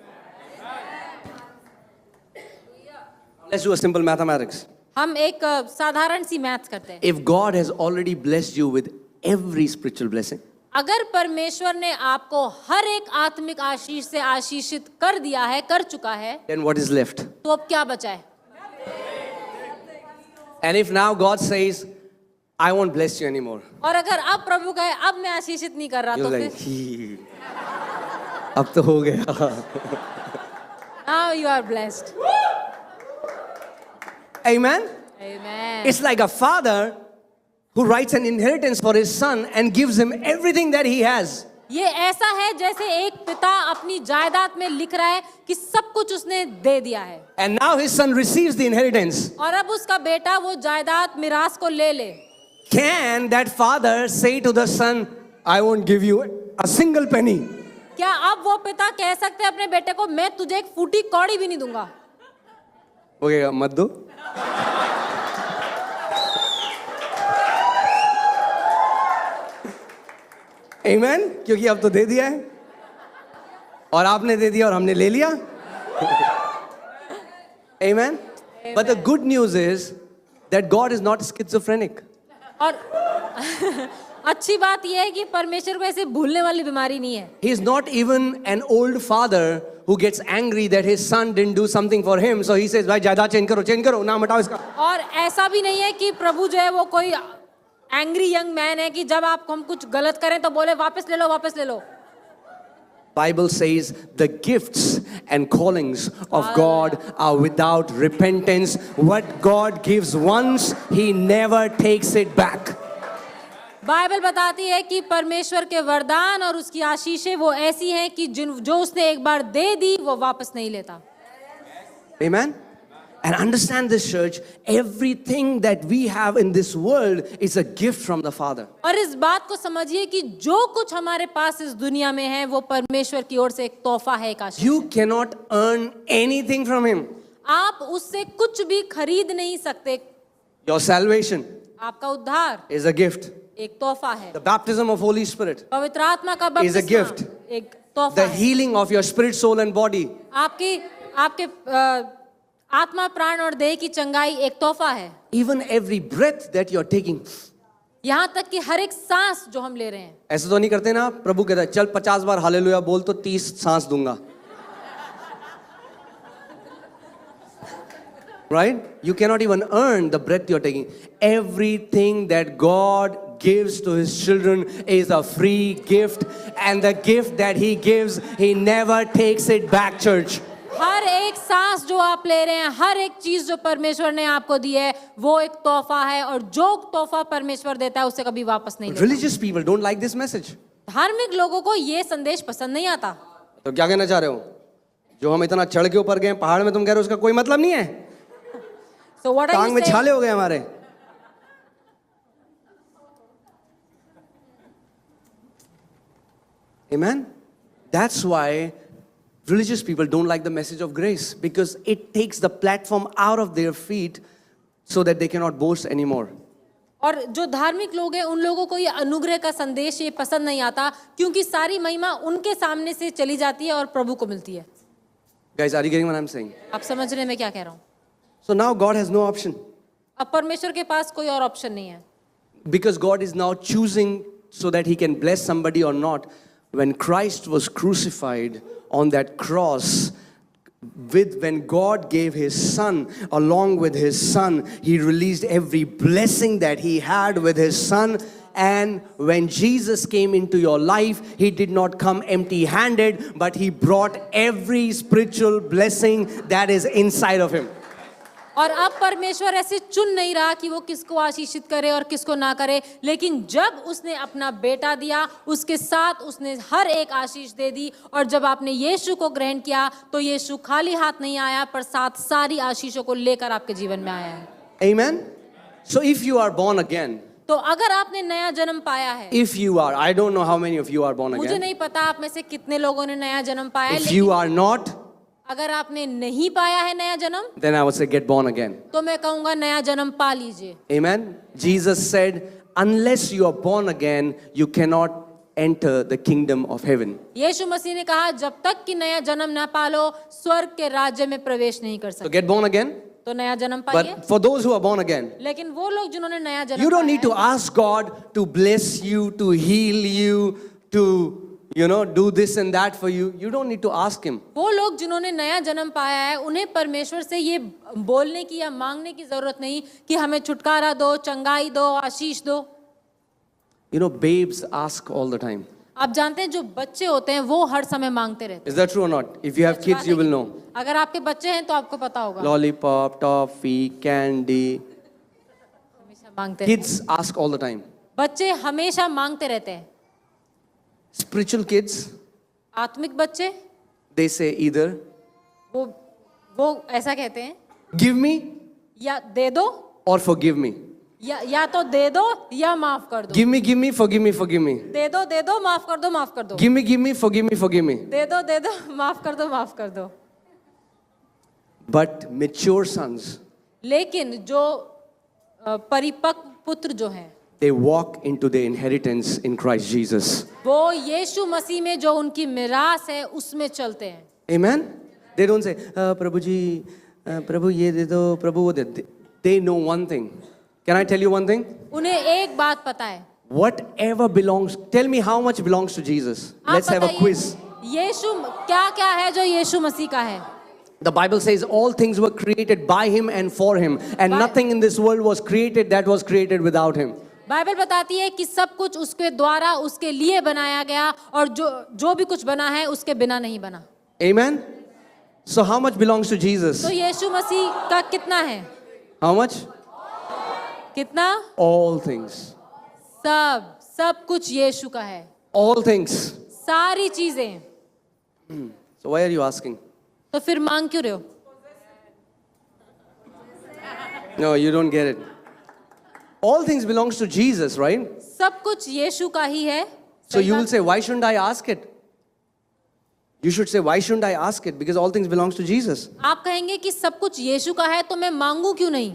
Speaker 1: Let's do a simple mathematics.
Speaker 2: हम एक साधारण सी मैथ्स करते हैं।
Speaker 1: If God has already blessed you with every spiritual blessing,
Speaker 2: अगर परमेश्वर ने आपको हर एक आत्मिक आशीष से आशीषित कर दिया है, कर चुका है,
Speaker 1: then what is left?
Speaker 2: तो अब क्या बचा है?
Speaker 1: And if now God says, I won't bless you anymore.
Speaker 2: और अगर अब प्रभु कहे अब मैं आशीषित नहीं कर रहा, तो
Speaker 1: Like,
Speaker 2: फिर
Speaker 1: अब तो हो गया.
Speaker 2: now you are blessed.
Speaker 1: Amen?
Speaker 2: Amen.
Speaker 1: It's like a father who writes an inheritance for his son and gives him everything that he has.
Speaker 2: ये ऐसा है जैसे एक पिता अपनी जायदाद में लिख रहा है कि सब कुछ उसने दे दिया है।
Speaker 1: And now his son receives the inheritance.
Speaker 2: और अब उसका बेटा वो जायदाद मिरास को ले ले।
Speaker 1: Can that father say to the son, I won't give you a single penny?
Speaker 2: क्या अब वो पिता कह सकते हैं अपने बेटे को मैं तुझे एक फूटी कौड़ी भी नहीं दूंगा?
Speaker 1: Okay, मत दो. Amen? क्योंकि अब तो दे दिया है और आपने दे दिया और हमने ले लिया. Amen? But the good news is that God is not schizophrenic.
Speaker 2: अच्छी बात यह है कि परमेश्वर को ऐसे भूलने वाली बीमारी नहीं है.
Speaker 1: He's not even an old father who gets angry that his son didn't do something for him. So he says, भाई जायदाद चेंज करो, नाम हटाओ इसका.
Speaker 2: और ऐसा भी नहीं है कि प्रभु जो है वो कोई एंग्री यंग मैन है कि जब आप हम कुछ गलत करें तो बोले वापस ले लो.
Speaker 1: Bible says the gifts and callings of God are without repentance. What God gives once, He never takes it back.
Speaker 2: Bible बताती है कि परमेश्वर के वरदान और उसकी आशीषें वो ऐसी हैं कि जो उसने एक बार दे दी वो वापस नहीं लेता.
Speaker 1: Amen? And understand this, church, everything that we have in this world is a gift from the Father.
Speaker 2: और इस बात को समझिए कि जो कुछ हमारे पास इस दुनिया में है वो परमेश्वर की ओर से एक तोहफा है, एक आशीष.
Speaker 1: You cannot earn anything from Him.
Speaker 2: आप उससे कुछ भी खरीद नहीं सकते.
Speaker 1: Your salvation
Speaker 2: आपका उद्धार
Speaker 1: is a gift.
Speaker 2: एक तोहफा है.
Speaker 1: The baptism of Holy Spirit
Speaker 2: पवित्र आत्मा का
Speaker 1: is a
Speaker 2: बपतिस्मा
Speaker 1: gift.
Speaker 2: एक तोहफा
Speaker 1: The
Speaker 2: है.
Speaker 1: healing of your spirit, soul and body
Speaker 2: आपके आत्मा प्राण और देह की चंगाई एक तोहफा है.
Speaker 1: even every breath that you're taking.
Speaker 2: यहाँ तक कि हर एक सांस जो हम ले रहे हैं.
Speaker 1: ऐसे तो नहीं करते ना, प्रभु कहता है चल 50 बार हालेलुया बोल तो 30 सांस दूंगा. Right? You cannot even earn the breath you're taking. Everything that God gives to His children is a free gift, and the gift that He gives, He never takes it back, church.
Speaker 2: हर एक सांस जो आप ले रहे हैं, हर एक चीज जो परमेश्वर ने आपको दी है वो एक तोहफा है, और जो तोहफा परमेश्वर देता है उसे कभी वापस नहीं लेता.
Speaker 1: Religious people don't like this message.
Speaker 2: धार्मिक लोगों को ये संदेश पसंद नहीं आता.
Speaker 1: तो क्या कहना चाह रहे हो? जो हम इतना चढ़ के ऊपर गए पहाड़ में, तुम कह रहे हो उसका कोई मतलब नहीं है?
Speaker 2: So what are
Speaker 1: टांग
Speaker 2: you
Speaker 1: में
Speaker 2: saying?
Speaker 1: छाले हो गए हमारे. Amen? That's why religious people don't like the message of grace, because it takes the platform out of their feet so that they cannot boast anymore.
Speaker 2: और जो धार्मिक लोग हैं उन लोगों को ये अनुग्रह का संदेश ये पसंद नहीं आता, क्योंकि सारी महिमा उनके सामने से चली जाती है और प्रभु को मिलती है.
Speaker 1: Guys, are you getting what I'm saying?
Speaker 2: आप समझ रहे हैं मैं क्या कह रहा हूँ?
Speaker 1: So now God has no option,
Speaker 2: अब परमेश्वर के पास कोई और ऑप्शन नहीं है,
Speaker 1: because God is now choosing so that He can bless somebody or not. When Christ was crucified on that cross, when God gave His Son, along with His Son, He released every blessing that He had with His Son. And when Jesus came into your life, He did not come empty-handed, but He brought every spiritual blessing that is inside of Him.
Speaker 2: और अब परमेश्वर ऐसे चुन नहीं रहा कि वो किसको आशीषित करे और किसको ना करे, लेकिन जब उसने अपना बेटा दिया उसके साथ उसने हर एक आशीष दे दी. और जब आपने यीशु को ग्रहण किया तो यीशु खाली हाथ नहीं आया, पर साथ सारी आशीषों को लेकर आपके जीवन में आया है.
Speaker 1: Amen? So if you are born again,
Speaker 2: तो अगर आपने नया जन्म पाया है,
Speaker 1: if you are, I don't know how many of you are born
Speaker 2: मुझे
Speaker 1: again.
Speaker 2: नहीं पता आप में से कितने लोगों ने नया जन्म पाया है,
Speaker 1: If you
Speaker 2: लेकिन
Speaker 1: are not,
Speaker 2: अगर आपने नहीं पाया है नया जन्म,
Speaker 1: then I would say get born again.
Speaker 2: तो मैं कहूंगा नया जन्म पा लीजिए.
Speaker 1: Amen? Jesus said, unless you are born again, you cannot enter the kingdom of heaven.
Speaker 2: यीशु मसीह ने कहा जब तक कि नया जन्म ना पालो स्वर्ग के राज्य में प्रवेश नहीं कर
Speaker 1: So
Speaker 2: सकते.
Speaker 1: get born again.
Speaker 2: तो नया जन्म पाइए.
Speaker 1: But for those who are born again,
Speaker 2: लेकिन वो लोग जिन्होंने नया जन्म
Speaker 1: you don't
Speaker 2: पाया
Speaker 1: need to
Speaker 2: है,
Speaker 1: ask God to bless you, to heal you, to, do this and that for you. You don't need to ask Him.
Speaker 2: वो लोग जिन्होंने नया जन्म पाया है उन्हें परमेश्वर से ये बोलने की या मांगने की जरूरत नहीं कि हमें छुटकारा दो, चंगाई दो, आशीष दो.
Speaker 1: Babes ask all the time.
Speaker 2: आप जानते हैं जो बच्चे होते हैं वो हर समय मांगते रहते हैं.
Speaker 1: Is that true or not? If you have kids, you will know.
Speaker 2: अगर आपके बच्चे हैं तो आपको पता होगा.
Speaker 1: Lollipop, toffee, candy.
Speaker 2: हमेशा मांगते रहते
Speaker 1: Kids ask all the time.
Speaker 2: हैं. बच्चे हमेशा मांगते रहते हैं.
Speaker 1: Spiritual kids,
Speaker 2: आत्मिक बच्चे
Speaker 1: they say either
Speaker 2: वो ऐसा कहते हैं,
Speaker 1: give me
Speaker 2: या दे दो,
Speaker 1: or forgive me.
Speaker 2: या तो दे दो या माफ कर दो.
Speaker 1: Give me, forgive me, forgive me.
Speaker 2: दे दो, माफ कर दो, माफ कर दो.
Speaker 1: Give me, forgive me, forgive me.
Speaker 2: दे दो, माफ कर दो, माफ कर दो.
Speaker 1: But mature sons,
Speaker 2: लेकिन जो परिपक्व पुत्र जो हैं,
Speaker 1: they walk into their inheritance in Christ Jesus.
Speaker 2: वो यीशु मसीह में जो उनकी मिरास है उसमें चलते हैं.
Speaker 1: Amen? They don't say, प्रभु जी, प्रभु ये दे दो, प्रभु वो दे दो. They know one thing. Can I tell you one thing?
Speaker 2: उन्हें एक बात पता है.
Speaker 1: Whatever belongs, tell me how much belongs to Jesus.
Speaker 2: आप
Speaker 1: Let's have a
Speaker 2: बताइए,
Speaker 1: quiz.
Speaker 2: यीशु क्या क्या है जो यीशु मसीह का है?
Speaker 1: The Bible says all things were created by him and for him, and nothing in this world was created that was created without him.
Speaker 2: Bible बताती है कि सब कुछ उसके द्वारा उसके लिए बनाया गया और जो भी कुछ बना है उसके बिना नहीं बना.
Speaker 1: Amen? So how much belongs to Jesus?
Speaker 2: तो यीशु मसीह का कितना है?
Speaker 1: How much?
Speaker 2: कितना?
Speaker 1: All things.
Speaker 2: सब कुछ यीशु का है.
Speaker 1: All things.
Speaker 2: सारी चीजें.
Speaker 1: So why are you asking?
Speaker 2: तो फिर मांग क्यों रहे हो?
Speaker 1: No, you don't get it. All things belongs to Jesus, right?
Speaker 2: सब कुछ यीशु का ही है.
Speaker 1: So you will say, why shouldn't I ask it? You should say, why shouldn't I ask it? Because all things belongs to Jesus.
Speaker 2: आप कहेंगे कि सब कुछ यीशु का है तो मैं मांगू क्यों नहीं?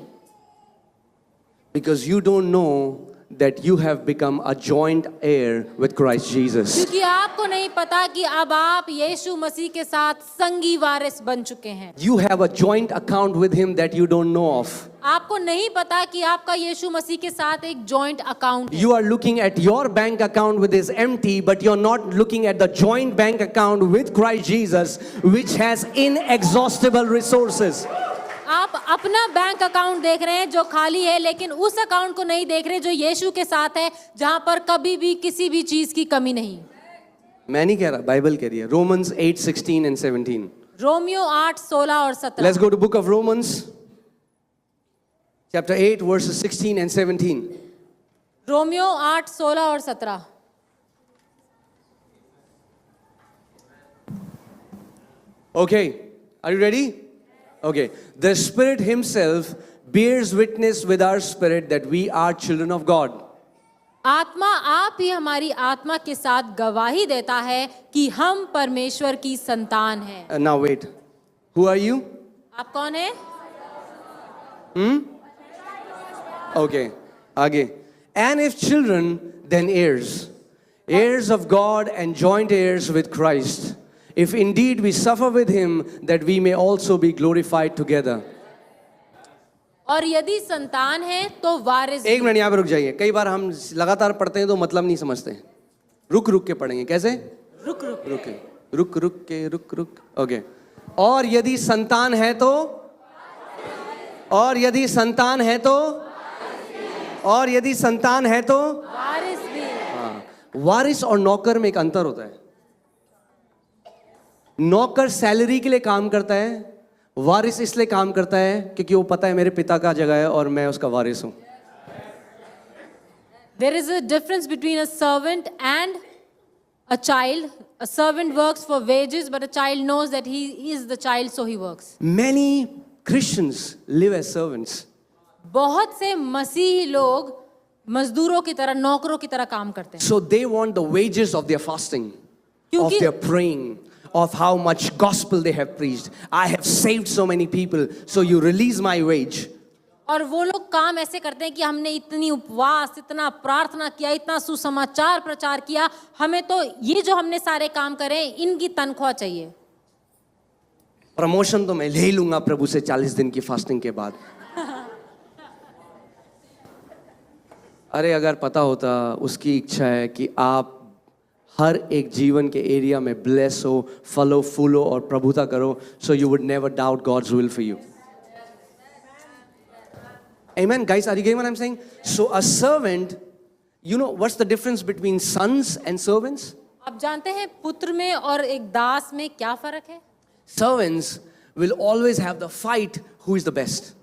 Speaker 1: Because you don't know that you have become a joint heir with Christ Jesus.
Speaker 2: क्योंकि आपको नहीं पता कि अब आप यीशु मसीह के साथ संगी वारिस बन चुके हैं.
Speaker 1: You have a joint account with him that you don't know of.
Speaker 2: आपको नहीं पता कि आपका यीशु मसीह के साथ एक जॉइंट अकाउंट है.
Speaker 1: You are looking at your bank account with is empty, but you're not looking at the joint bank account with Christ Jesus, which has inexhaustible resources.
Speaker 2: आप अपना बैंक अकाउंट देख रहे हैं जो खाली है, लेकिन उस अकाउंट को नहीं देख रहे जो यीशु के साथ है, जहां पर कभी भी किसी भी चीज की कमी नहीं.
Speaker 1: मैं नहीं कह रहा, बाइबल कह रही है. Romans 8:16 and 17.
Speaker 2: रोमियो 8:16 और 17.
Speaker 1: Let's go to book of Romans, chapter 8, verses 16 and 17.
Speaker 2: Romeo 8:16 और 17.
Speaker 1: Okay, are you ready? Okay. The Spirit Himself bears witness with our spirit that we are children of God.
Speaker 2: आत्मा आप ही हमारी आत्मा के साथ गवाही देता है कि हम परमेश्वर की संतान हैं.
Speaker 1: Now wait. Who are you?
Speaker 2: आप कौन हैं?
Speaker 1: Okay. आगे. And if children, then heirs. Heirs of God and joint heirs with Christ. If indeed we suffer with him, that we may also be glorified together.
Speaker 2: और यदि संतान है तो वारिस.
Speaker 1: एक मिनट यहाँ पे रुक जाइए. कई बार हम लगातार पढ़ते हैं तो मतलब नहीं समझते. रुक रुक के पढ़ेंगे. कैसे?
Speaker 2: रुक रुक
Speaker 1: रुक के रुक रुक के रुक रुक. ओके. और यदि संतान है तो, और यदि संतान है तो, और यदि संतान है तो
Speaker 2: वारिस भी.
Speaker 1: हाँ. वारिस और नौकर में एक अंतर होता है. नौकर सैलरी के लिए काम करता है, वारिस इसलिए काम करता है क्योंकि वो पता है मेरे पिता का जगह है और मैं उसका वारिस हूं.
Speaker 2: There is a difference between a servant and a child. A servant works for wages, but a child knows that he is the child, so he works.
Speaker 1: Many Christians live as servants.
Speaker 2: बहुत से मसीही लोग मजदूरों की तरह, नौकरों की तरह काम करते हैं.
Speaker 1: So they want the wages of their fasting, of
Speaker 2: क्योंकि
Speaker 1: their praying, of how much gospel they have preached. I have saved so many people, so you release my wage.
Speaker 2: और वो लोग काम ऐसे करते हैं कि हमने इतनी उपवास, इतना प्रार्थना किया, इतना सुसमाचार प्रचार किया, हमें तो ये जो हमने सारे काम करे इनकी तनख्वाह चाहिए.
Speaker 1: प्रमोशन तो मैं ले ही लूंगा प्रभु से 40 दिन की फास्टिंग के बाद. अरे अगर पता होता उसकी इच्छा है कि आप हर एक जीवन के एरिया में ब्लेस हो, फलो फूलो और प्रभुता करो, so you would never doubt God's will for you. Amen, guys, are you getting what I'm saying? So a servant, you know what's the difference between sons and servants?
Speaker 2: आप जानते हैं पुत्र में और एक दास में क्या फर्क है?
Speaker 1: Servants will always have the fight who is the best.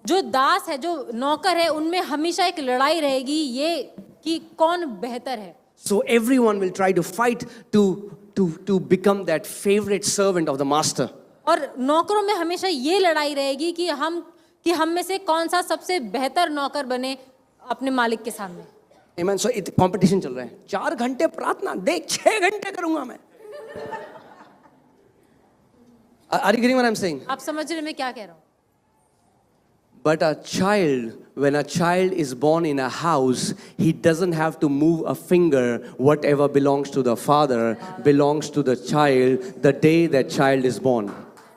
Speaker 2: जो दास है, जो नौकर है, उनमें हमेशा एक लड़ाई रहेगी ये कि कौन बेहतर है.
Speaker 1: So everyone will try to fight to become that favorite servant of the master.
Speaker 2: और नौकरों में हमेशा ये लड़ाई रहेगी कि हम में से कौन सा सबसे बेहतर नौकर बने अपने मालिक के सामने.
Speaker 1: Amen. So competition चल रहा है. 4 घंटे प्रार्थना देख 6 घंटे करूंगा मैं. Are you getting what I'm saying?
Speaker 2: आप समझ रहे मैं क्या कह रहा हूँ?
Speaker 1: But a child, when a child is born in a house, he doesn't have to move a finger. Whatever belongs to the father belongs to the child the day that child is born.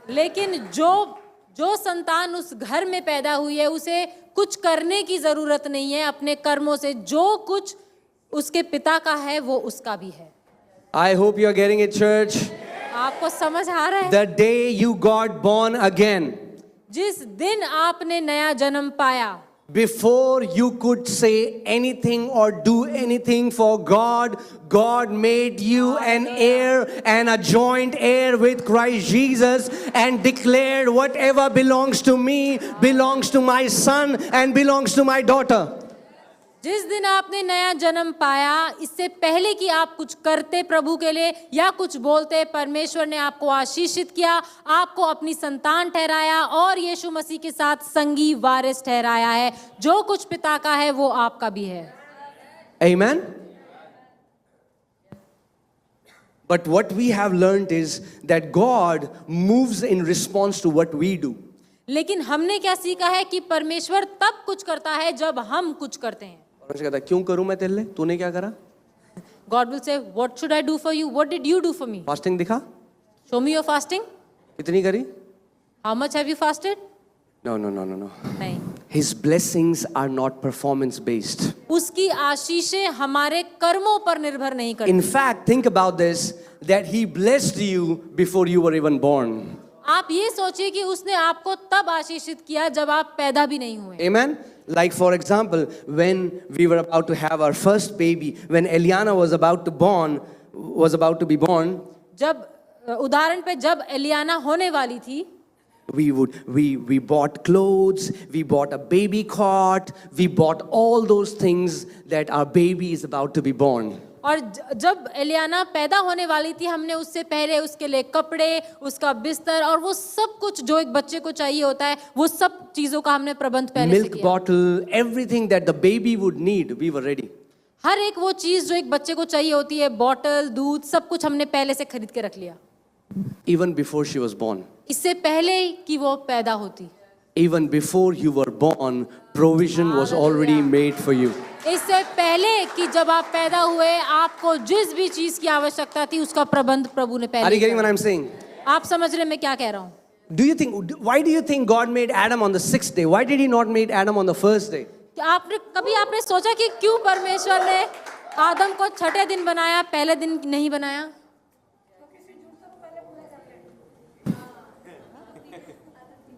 Speaker 2: लेकिन जो जो संतान उस घर में पैदा हुई है उसे कुछ करने की जरूरत नहीं है, अपने कर्मों से जो कुछ उसके पिता का है वो उसका भी है।
Speaker 1: I hope you are getting it, church.
Speaker 2: आपको समझ आ रहा है?
Speaker 1: The day you got born again,
Speaker 2: जिस दिन आपने नया जन्म पाया,
Speaker 1: before you could say anything or do anything for God, God made you an heir and a joint heir with Christ Jesus and declared whatever belongs to me belongs to my son and belongs to my daughter.
Speaker 2: जिस दिन आपने नया जन्म पाया, इससे पहले कि आप कुछ करते प्रभु के लिए या कुछ बोलते, परमेश्वर ने आपको आशीषित किया, आपको अपनी संतान ठहराया और यीशु मसीह के साथ संगी वारिस ठहराया है। जो कुछ पिता का है वो आपका भी है।
Speaker 1: Amen. But what we have learned is that God moves in response to what we do.
Speaker 2: लेकिन हमने क्या सीखा है कि परमेश्वर तब कुछ करता है जब हम कुछ करते हैं।
Speaker 1: और कहता है, क्यों करूं मैं तेरे लिए, तूने क्या करा?
Speaker 2: God will say, what should I do for you? What did you do for me?
Speaker 1: Fasting दिखा,
Speaker 2: Show me your fasting.
Speaker 1: कितनी करी?
Speaker 2: How much have you fasted?
Speaker 1: No.
Speaker 2: नहीं।
Speaker 1: His blessings are not performance based.
Speaker 2: उसकी आशीषें हमारे कर्मों पर निर्भर नहीं करती।
Speaker 1: In fact, think about this, that he blessed you before you were even born.
Speaker 2: आप ये सोचिए कि उसने आपको तब आशीषित किया जब आप पैदा भी नहीं हुए।
Speaker 1: Amen. Like for example, when we were about to have our first baby, when Eliana was about to be born,
Speaker 2: जब उदाहरण पे जब एलियाना होने वाली थी,
Speaker 1: we bought clothes, we bought a baby cot, we bought all those things that our baby is about to be born.
Speaker 2: और जब एलियाना पैदा होने वाली थी, हमने उससे पहले उसके लिए कपड़े, उसका बिस्तर और वो सब कुछ जो एक बच्चे को चाहिए होता है, वो सब चीजों का हमने प्रबंध पहले से
Speaker 1: Milk
Speaker 2: किया।
Speaker 1: bottle, everything that the baby would need, we were ready.
Speaker 2: हर एक वो चीज जो एक बच्चे को चाहिए होती है, बॉटल, दूध, सब कुछ हमने पहले से खरीद के रख लिया।
Speaker 1: Even before she was born.
Speaker 2: इससे पहले कि वो पैदा होती।
Speaker 1: Even before you were born, provision was already made for you.
Speaker 2: इससे पहले कि जब आप पैदा हुए, आपको जिस भी चीज की आवश्यकता थी उसका प्रबंध प्रभु ने
Speaker 1: Are you
Speaker 2: पहले
Speaker 1: getting
Speaker 2: किया।
Speaker 1: what I'm saying?
Speaker 2: आप समझ रहे मैं क्या कह रहा हूँ?
Speaker 1: Why do you think God made Adam on the 6th day? Why did he not make Adam on the 1st day?
Speaker 2: आपने सोचा कि क्यों परमेश्वर ने आदम को छठे दिन बनाया, पहले दिन नहीं बनाया?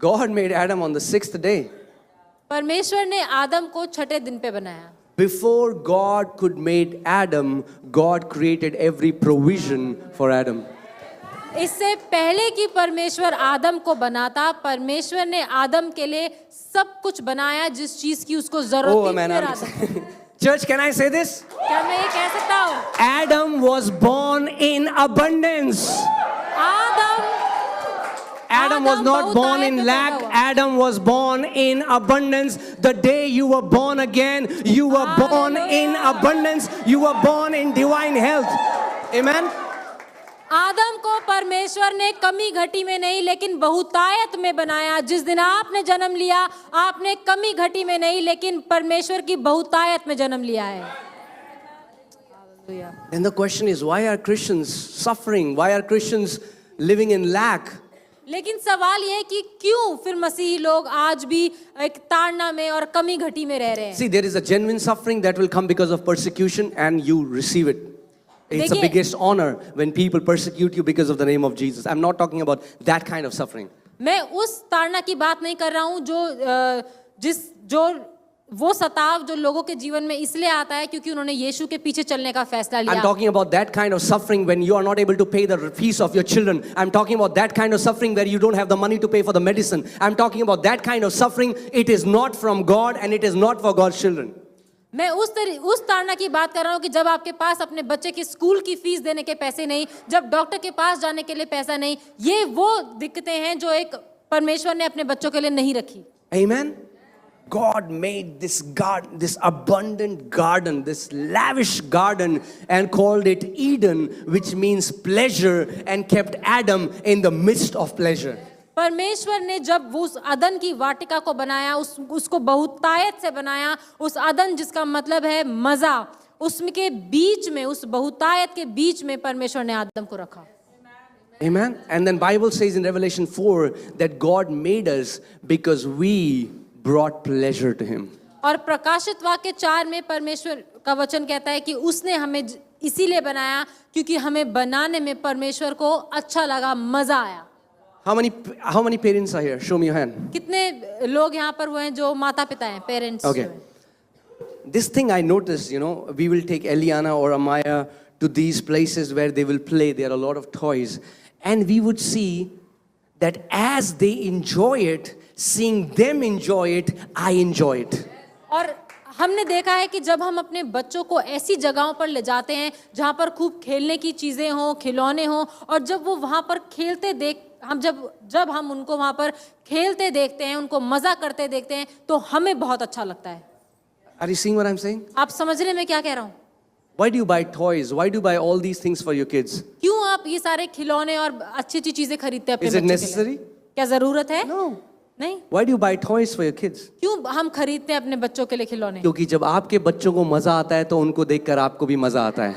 Speaker 1: God made Adam on the 6th day.
Speaker 2: परमेश्वर ने आदम को छठे दिन पे बनाया।
Speaker 1: Before God could make Adam, God created every provision for Adam.
Speaker 2: इससे पहले कि परमेश्वर आदम को बनाता, परमेश्वर ने आदम के लिए सब कुछ बनाया जिस चीज की उसको जरूरत
Speaker 1: Oh
Speaker 2: थी।
Speaker 1: man,
Speaker 2: फिर आदम-
Speaker 1: Church, can I say this?
Speaker 2: क्या मैं ये कह सकता हूँ?
Speaker 1: Adam was born in abundance. Adam was not born in lack. Adam was born in abundance. The day you were born again, you were born in abundance. You were born in divine health. Amen.
Speaker 2: आदम को परमेश्वर ने कमी घटी में नहीं लेकिन बहुतायत में बनाया। जिस दिन आपने जन्म लिया, आपने कमी घटी में नहीं लेकिन परमेश्वर की बहुतायत में जन्म लिया है।
Speaker 1: Then the question is, why are Christians suffering? Why are Christians living in lack?
Speaker 2: लेकिन सवाल यह है कि क्यों फिर मसीही लोग आज भी एक ताड़ना में और कमी घटी में रह रहे हैं?
Speaker 1: See, there is a genuine suffering that will come because of persecution and you receive it. It's the
Speaker 2: देखिए-
Speaker 1: biggest honor when people persecute you because of the name of Jesus. I'm not talking about that kind of suffering.
Speaker 2: मैं उस ताड़ना की बात नहीं कर रहा हूँ जो वो सताव जो लोगों के जीवन में इसलिए आता है क्योंकि उन्होंने यीशु के पीछे चलने का फैसला
Speaker 1: I'm
Speaker 2: लिया।
Speaker 1: talking about that kind of suffering when you are not able to pay the fees of your children. I'm talking about that kind of suffering where you don't have the money to pay for the medicine. I'm talking about that kind of suffering. It is not from God and it is not for God's children.
Speaker 2: मैं उस ताड़ना की बात कर रहा हूँ कि जब आपके पास अपने बच्चे की स्कूल की फीस देने के पैसे नहीं, जब डॉक्टर के पास जाने के लिए पैसा नहीं, ये वो दिक्कतें हैं जो एक परमेश्वर ने अपने बच्चों के लिए नहीं रखी।
Speaker 1: Amen. God made this garden, this abundant garden, this lavish garden, and called it Eden, which means pleasure, and kept Adam in the midst of pleasure.
Speaker 2: परमेश्वर ने जब वो उस अदन की वाटिका को बनाया, उसको बहुतायत से बनाया, उस अदन जिसका मतलब है मजा, उसके बीच में, उस बहुतायत के बीच में परमेश्वर ने आदम को रखा।
Speaker 1: Amen. And then Bible says in Revelation 4 that God made us because we brought pleasure to him.
Speaker 2: और प्रकाशित वाक्य 4 में परमेश्वर का वचन कहता है कि उसने हमें इसीलिए बनाया क्योंकि हमें बनाने में परमेश्वर को अच्छा लगा, मजा आया.
Speaker 1: How many parents are here? Show me your hand.
Speaker 2: कितने लोग यहाँ पर वो हैं जो माता पिता हैं, parents.
Speaker 1: Okay. This thing I noticed, we will take Eliana or Amaya to these places where they will play. There are a lot of toys. And we would see that as they enjoy it, seeing them enjoy it, I enjoy it.
Speaker 2: और हमने देखा है कि जब हम अपने बच्चों को ऐसी जगहों पर ले जाते हैं जहाँ पर खूब खेलने की चीज़ें हों, खिलौने हों, और जब वो वहाँ पर खेलते जब हम उनको वहाँ पर खेलते देखते हैं, उनको मज़ा करते देखते हैं, तो हमें बहुत अच्छा लगता है.
Speaker 1: Are you seeing what I'm saying?
Speaker 2: आप समझ रहे हैं मैं क्या कह रहा हूँ?
Speaker 1: Why do you buy toys? Why do you buy all these things for your kids?
Speaker 2: क्यों आप ये सारे खिलौने और अच्छी अच्छी चीजें खरीदते हैं अपने
Speaker 1: Is it
Speaker 2: बच्चों के
Speaker 1: necessary?
Speaker 2: लिए? क्या जरूरत है?
Speaker 1: No.
Speaker 2: नहीं.
Speaker 1: Why do you buy toys for your kids?
Speaker 2: क्यों हम खरीदते हैं अपने बच्चों के लिए खिलौने?
Speaker 1: क्योंकि जब आपके बच्चों को मजा आता है तो उनको देखकर आपको भी मजा आता है.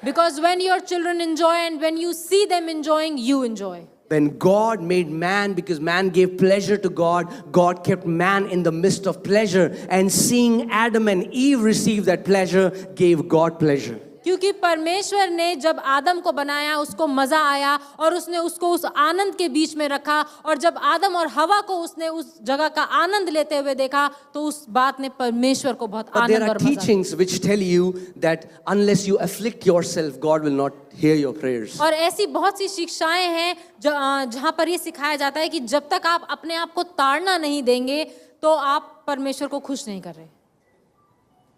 Speaker 2: Because when your children enjoy and when you see them enjoying, you enjoy.
Speaker 1: When God made man, because man gave pleasure to God, God kept man in the midst of pleasure, and seeing Adam and Eve receive that pleasure gave God pleasure.
Speaker 2: क्योंकि परमेश्वर ने जब आदम को बनाया उसको मजा आया और उसने उसको उस आनंद के बीच में रखा, और जब आदम और हवा को उसने उस जगह का आनंद लेते हुए देखा तो उस बात ने परमेश्वर को बहुत
Speaker 1: But there
Speaker 2: आनंद
Speaker 1: are
Speaker 2: और मजा.
Speaker 1: teachings which tell you that unless you afflict yourself, God will not hear your prayers.
Speaker 2: और ऐसी बहुत सी शिक्षाएं हैं जहाँ पर ये सिखाया जाता है कि जब तक आप अपने आप को ताड़ना नहीं देंगे तो आप परमेश्वर को खुश नहीं कर रहे.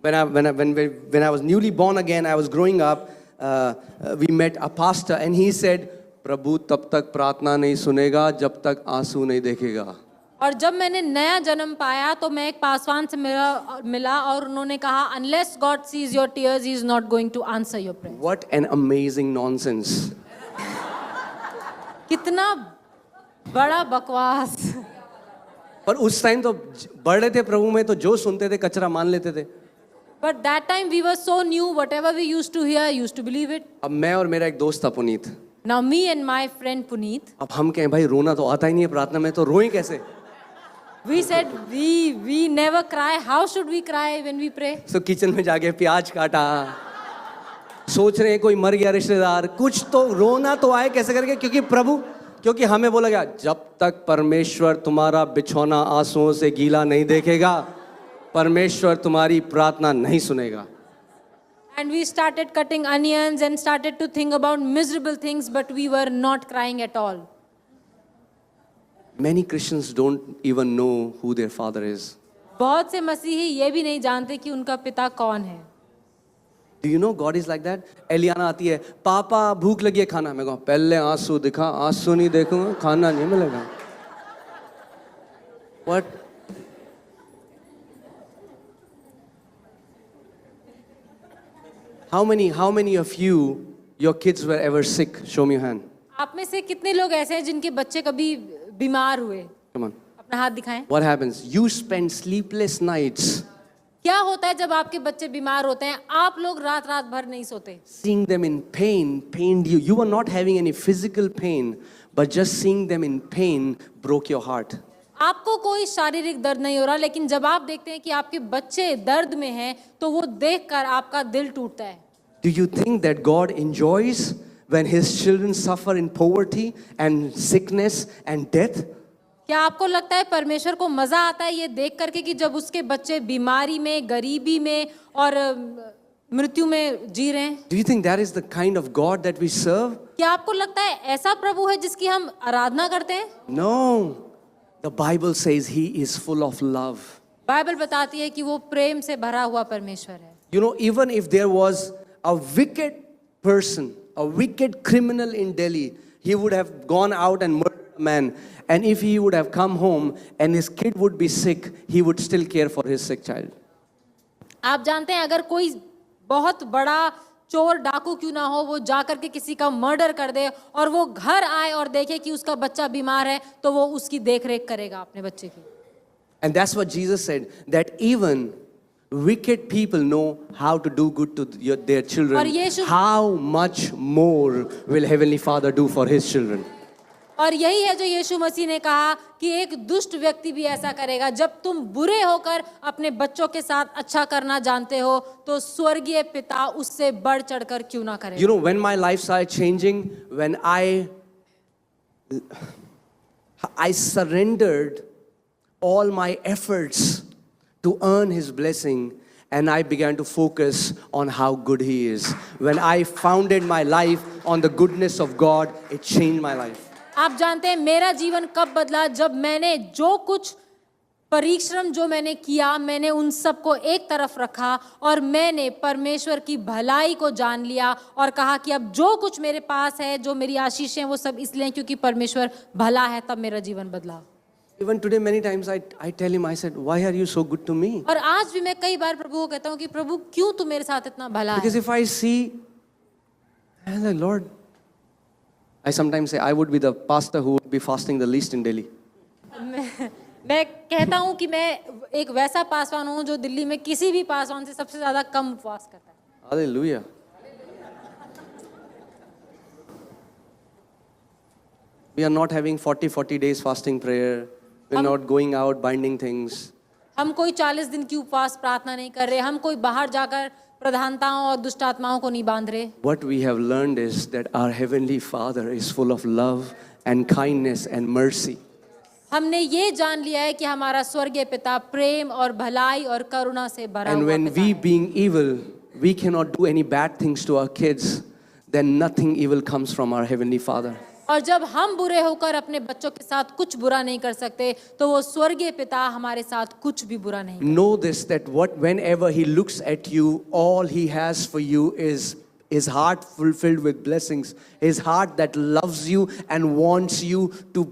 Speaker 1: When I was newly born again, I was growing up, we met a pastor and he said, प्रभु तब तक प्रार्थना नहीं सुनेगा जब तक आंसू नहीं देखेगा.
Speaker 2: और जब मैंने नया जन्म पाया तो मैं एक पासवान से मिला और उन्होंने कहा, unless God sees your tears, he is not going to answer your prayer.
Speaker 1: What an amazing nonsense.
Speaker 2: कितना बड़ा बकवास.
Speaker 1: पर उस टाइम तो बढ़ रहे थे प्रभु में, तो जो सुनते थे कचरा मान लेते थे.
Speaker 2: But that time we were so new, whatever we used to hear, used to believe it.
Speaker 1: अब मैं और मेरा एक दोस्त था Puneet.
Speaker 2: Now me and my friend Puneet,
Speaker 1: अब हम कहें भाई रोना तो आता ही नहीं है प्रार्थना में, तो रोएं कैसे?
Speaker 2: we said we never cry. How should we cry when we pray?
Speaker 1: तो किचन में जाके प्याज काटा, सोच रहे हैं कोई मर गया रिश्तेदार, कुछ तो रोना तो आए कैसे करके, क्योंकि हमें बोला गया जब तक परमेश्वर तुम्हारा बिछौना आंसुओं से गीला नहीं देखेगा, परमेश्वर तुम्हारी प्रार्थना नहीं सुनेगा.
Speaker 2: And we started cutting onions and started to think about miserable things, but we were not crying at all.
Speaker 1: Many Christians don't even know who their father is.
Speaker 2: बहुत से मसीही ये भी नहीं जानते कि उनका पिता कौन है.
Speaker 1: Do you know God is like that? एलियाना आती है, पापा भूख लगी है खाना. मैं कहूँ पहले आंसू दिखा, आंसू नहीं देखूंगा खाना नहीं मिलेगा. What? How many of you, your kids were ever sick? Show me your hand.
Speaker 2: आप में से कितने लोग ऐसे हैं जिनके बच्चे कभी बीमार हुए?
Speaker 1: Come on.
Speaker 2: अपना हाथ दिखाएं.
Speaker 1: What happens? You spend sleepless nights
Speaker 2: क्या होता है जब आपके बच्चे बीमार होते हैं? आप लोग रात भर नहीं सोते.
Speaker 1: seeing them in pain, pained you. You were not having any physical pain, but just seeing them in pain broke your heart.
Speaker 2: आपको कोई शारीरिक दर्द नहीं हो रहा, लेकिन जब आप देखते हैं कि आपके बच्चे दर्द में हैं तो वो देखकर आपका दिल टूटता है.
Speaker 1: Do you think that God enjoys when His children suffer in poverty and sickness and death?
Speaker 2: क्या आपको लगता है परमेश्वर को मजा आता है ये देख करके कि जब उसके बच्चे बीमारी में, गरीबी में और मृत्यु में जी रहे हैं?
Speaker 1: Do you think that is the kind of God that we serve?
Speaker 2: क्या आपको लगता है ऐसा प्रभु है जिसकी हम आराधना करते हैं?
Speaker 1: No. The Bible says He is full of love.
Speaker 2: Bible बताती है कि वो प्रेम से भरा हुआ परमेश्वर है.
Speaker 1: You know, even if there was a wicked person, a wicked criminal in Delhi, he would have gone out and murdered a man. And if he would have come home and his kid would be sick, he would still care for his sick child.
Speaker 2: आप जानते हैं अगर कोई बहुत बड़ा चोर डाकू क्यों ना हो, वो जाकर के किसी का मर्डर कर दे और वो घर आए और देखे कि उसका बच्चा बीमार है, तो वो उसकी देखरेख करेगा अपने बच्चे की.
Speaker 1: And that's what Jesus said, that even wicked people know how to do good to their
Speaker 2: और
Speaker 1: children,
Speaker 2: Yeshu-
Speaker 1: how much more will Heavenly Father do for His children?
Speaker 2: और यही है जो यीशु मसीह ने कहा कि एक दुष्ट व्यक्ति भी ऐसा करेगा। जब तुम बुरे होकर अपने बच्चों के साथ अच्छा करना जानते हो तो स्वर्गीय पिता उससे बढ़ चढ़कर क्यों ना करे।
Speaker 1: You know, when my life started changing, when I surrendered all my efforts to earn His blessing, and I began to focus on how good He is. When I founded my life on the goodness of God, it changed my life.
Speaker 2: आप जानते हैं मेरा जीवन कब बदला, जब मैंने जो कुछ परिश्रम जो मैंने किया मैंने उन सबको एक तरफ रखा और मैंने परमेश्वर की भलाई को जान लिया और कहा कि अब जो कुछ मेरे पास है, जो मेरी आशीषें, वो सब इसलिए हैं क्योंकि परमेश्वर भला है। तब मेरा जीवन बदला।
Speaker 1: Even today, many times I tell Him, I said, why are you so good to me?
Speaker 2: और आज भी मैं कई बार प्रभु को कहता हूँ कि प्रभु क्यों तू मेरे साथ इतना भला
Speaker 1: Because
Speaker 2: है।
Speaker 1: if I see, and the Lord, I sometimes say, I would be the pastor who would be fasting the least in Delhi.
Speaker 2: मैं कहता हूँ कि मैं एक वैसा पासवान हूँ जो दिल्ली में किसी भी पासवान से सबसे ज्यादा कम उपवास करता है।
Speaker 1: Hallelujah. We are not having 40 days fasting prayer. We're not going out binding things.
Speaker 2: हम कोई 40 दिन की उपवास प्रार्थना नहीं कर रहे, हम कोई बाहर जाकर प्रधानताओं और दुष्ट आत्माओं को नहीं बांध रहे।
Speaker 1: What we have learned is that our Heavenly Father is full of love and kindness and mercy.
Speaker 2: हमने ये जान लिया है कि हमारा स्वर्गीय पिता प्रेम और भलाई और करुणा से भरा
Speaker 1: And
Speaker 2: हुआ
Speaker 1: when
Speaker 2: पिता
Speaker 1: we
Speaker 2: है।
Speaker 1: being evil, we cannot do any bad things to our kids, then nothing evil comes from our Heavenly Father.
Speaker 2: और जब हम बुरे होकर अपने बच्चों के साथ कुछ बुरा नहीं कर सकते तो वो स्वर्गीय पिता हमारे साथ कुछ भी बुरा नहीं।
Speaker 1: Know this, that whenever He looks at you, all He has for you is His heart filled with blessings. His heart that loves you and wants you to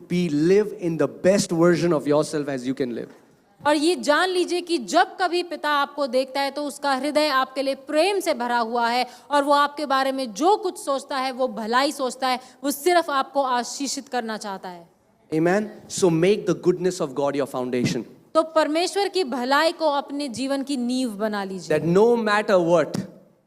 Speaker 1: live in the best version of yourself as you can live.
Speaker 2: और ये जान लीजिए कि जब कभी पिता आपको देखता है तो उसका हृदय आपके लिए प्रेम से भरा हुआ है और वो आपके बारे में जो कुछ सोचता है वो भलाई सोचता है, वो सिर्फ आपको आशीषित करना चाहता है।
Speaker 1: Amen. So make the goodness of God your foundation.
Speaker 2: तो परमेश्वर की भलाई को अपने जीवन की नींव बना लीजिए
Speaker 1: That no matter what,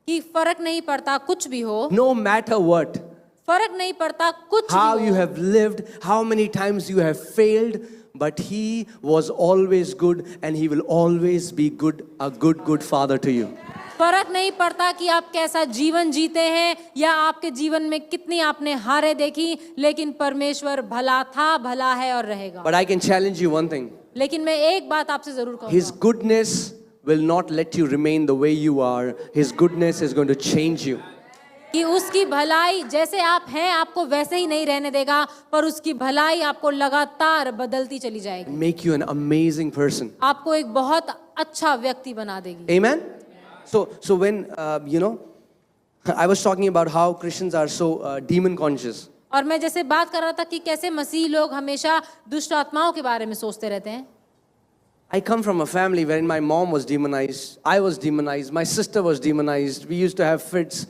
Speaker 2: कि फर्क नहीं पड़ता कुछ भी हो,
Speaker 1: no matter what,
Speaker 2: फर्क नहीं पड़ता कुछ
Speaker 1: how
Speaker 2: भी
Speaker 1: you
Speaker 2: हो,
Speaker 1: have lived, how many times you have failed, but He was always good and He will always be good, a good father to you.
Speaker 2: फर्क नहीं पड़ता कि आप कैसा जीवन जीते हैं या आपके जीवन में कितनी आपने हारें देखी, लेकिन परमेश्वर भला था, भला है और रहेगा।
Speaker 1: But I can challenge you one thing.
Speaker 2: लेकिन मैं एक बात आपसे जरूर
Speaker 1: His
Speaker 2: कहूँगा,
Speaker 1: goodness will not let you remain the way you are. His goodness is going to change you.
Speaker 2: कि उसकी भलाई जैसे आप हैं आपको वैसे ही नहीं रहने देगा, पर उसकी भलाई आपको लगातार बदलती चली जाएगी,
Speaker 1: Make you an amazing person.
Speaker 2: आपको एक बहुत अच्छा व्यक्ति बना देगी।
Speaker 1: Amen? So when, I was talking about how Christians are so demon conscious.
Speaker 2: और मैं जैसे बात कर रहा था कि कैसे मसीह लोग हमेशा दुष्ट आत्माओं के बारे में सोचते रहते हैं।
Speaker 1: I come from a family wherein my mom was demonized, I was demonized, my sister was demonized. We used to have fits.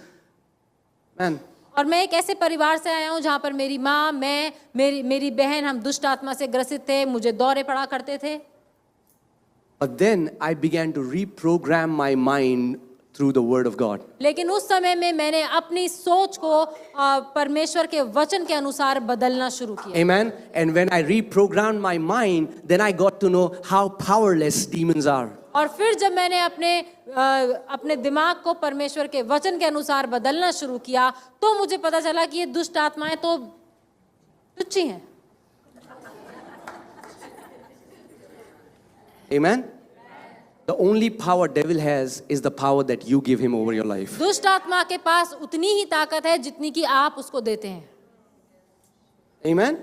Speaker 1: Man,
Speaker 2: और मैं एक ऐसे परिवार से आया हूँ जहाँ पर मेरी माँ, मैं, मेरी बहन, हम दुष्ट आत्मा से ग्रसित थे, मुझे दौरे पड़ा करते थे।
Speaker 1: but then I began to reprogram my mind through the Word of God.
Speaker 2: लेकिन उस समय में मैंने अपनी सोच को परमेश्वर के वचन के अनुसार बदलना शुरू किया।
Speaker 1: Amen? And when I reprogrammed my mind, then I got to know how powerless demons are.
Speaker 2: और फिर जब मैंने अपने दिमाग को परमेश्वर के वचन के अनुसार बदलना शुरू किया तो मुझे पता चला कि ये दुष्ट आत्माएं तो तुच्छ ही हैं।
Speaker 1: Amen? The only power devil has is the power that you give him over your life.
Speaker 2: दुष्ट आत्मा के पास उतनी ही ताकत है जितनी कि आप उसको देते हैं।
Speaker 1: Amen?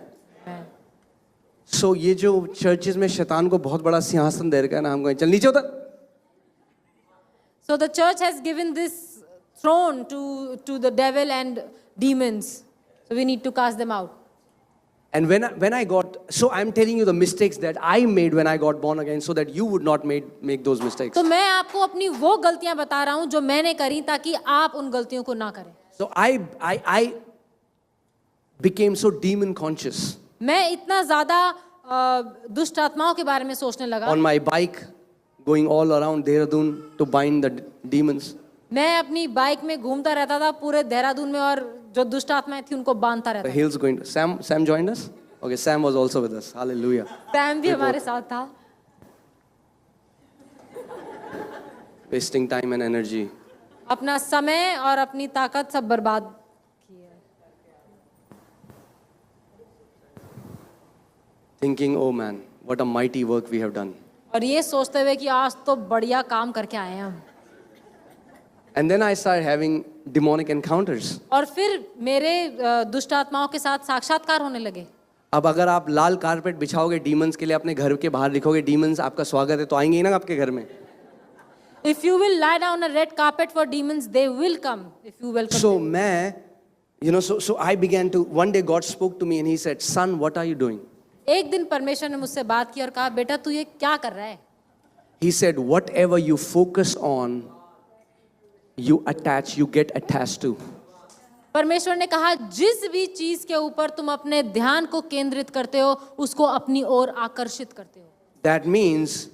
Speaker 1: So ये जो चर्चेस में शैतान को बहुत बड़ा सिंहासन दे रखा है ना, हम कहें चल नीचे उतर।
Speaker 2: So the church has given this throne to the devil and demons. So we need to cast them out.
Speaker 1: And when I got, so I'm telling you the mistakes that I made when I got born again, so that you would not make those mistakes.
Speaker 2: तो मैं आपको अपनी वो गलतियां बता रहा हूं जो मैंने करी ताकि आप उन गलतियों को ना करें।
Speaker 1: So I became so demon conscious.
Speaker 2: मैं इतना ज्यादा दुष्ट आत्माओं के बारे में सोचने लगा।
Speaker 1: On my bike, going all around Dehradun to bind the demons.
Speaker 2: मैं अपनी बाइक में घूमता रहता था पूरे देहरादून में और जो दुष्ट आत्माएं थी उनको बांधता
Speaker 1: The
Speaker 2: रहता था।
Speaker 1: hills going. Sam joined us? Okay, Sam was also with us. Hallelujah.
Speaker 2: Sam भी हमारे साथ था।
Speaker 1: Wasting time and energy.
Speaker 2: अपना समय और अपनी ताकत सब बर्बाद की है।
Speaker 1: Thinking, oh man, what a mighty work we have done.
Speaker 2: और ये सोचते हुए कि आज तो बढ़िया काम करके आए हैं हम।
Speaker 1: And then I started having demonic encounters.
Speaker 2: और फिर मेरे दुष्ट आत्माओं के साथ साक्षात्कार होने लगे।
Speaker 1: अब अगर आप लाल कारपेट बिछाओगे डीमंस के लिए, अपने घर के बाहर लिखोगे डीमंस आपका स्वागत है, तो आएंगे ही ना आपके घर में।
Speaker 2: If you will lie down a red carpet for demons, they will come if you welcome
Speaker 1: So
Speaker 2: them.
Speaker 1: मैं, so I began to, one day God spoke to me and he said, son, what are you doing?
Speaker 2: एक दिन परमेश्वर ने मुझसे बात की और कहा, बेटा तू ये क्या कर रहा है?
Speaker 1: He said, whatever you focus on, you get attached to.
Speaker 2: परमेश्वर ने कहा जिस भी चीज के ऊपर तुम अपने ध्यान को केंद्रित करते हो उसको अपनी ओर आकर्षित करते हो।
Speaker 1: That means,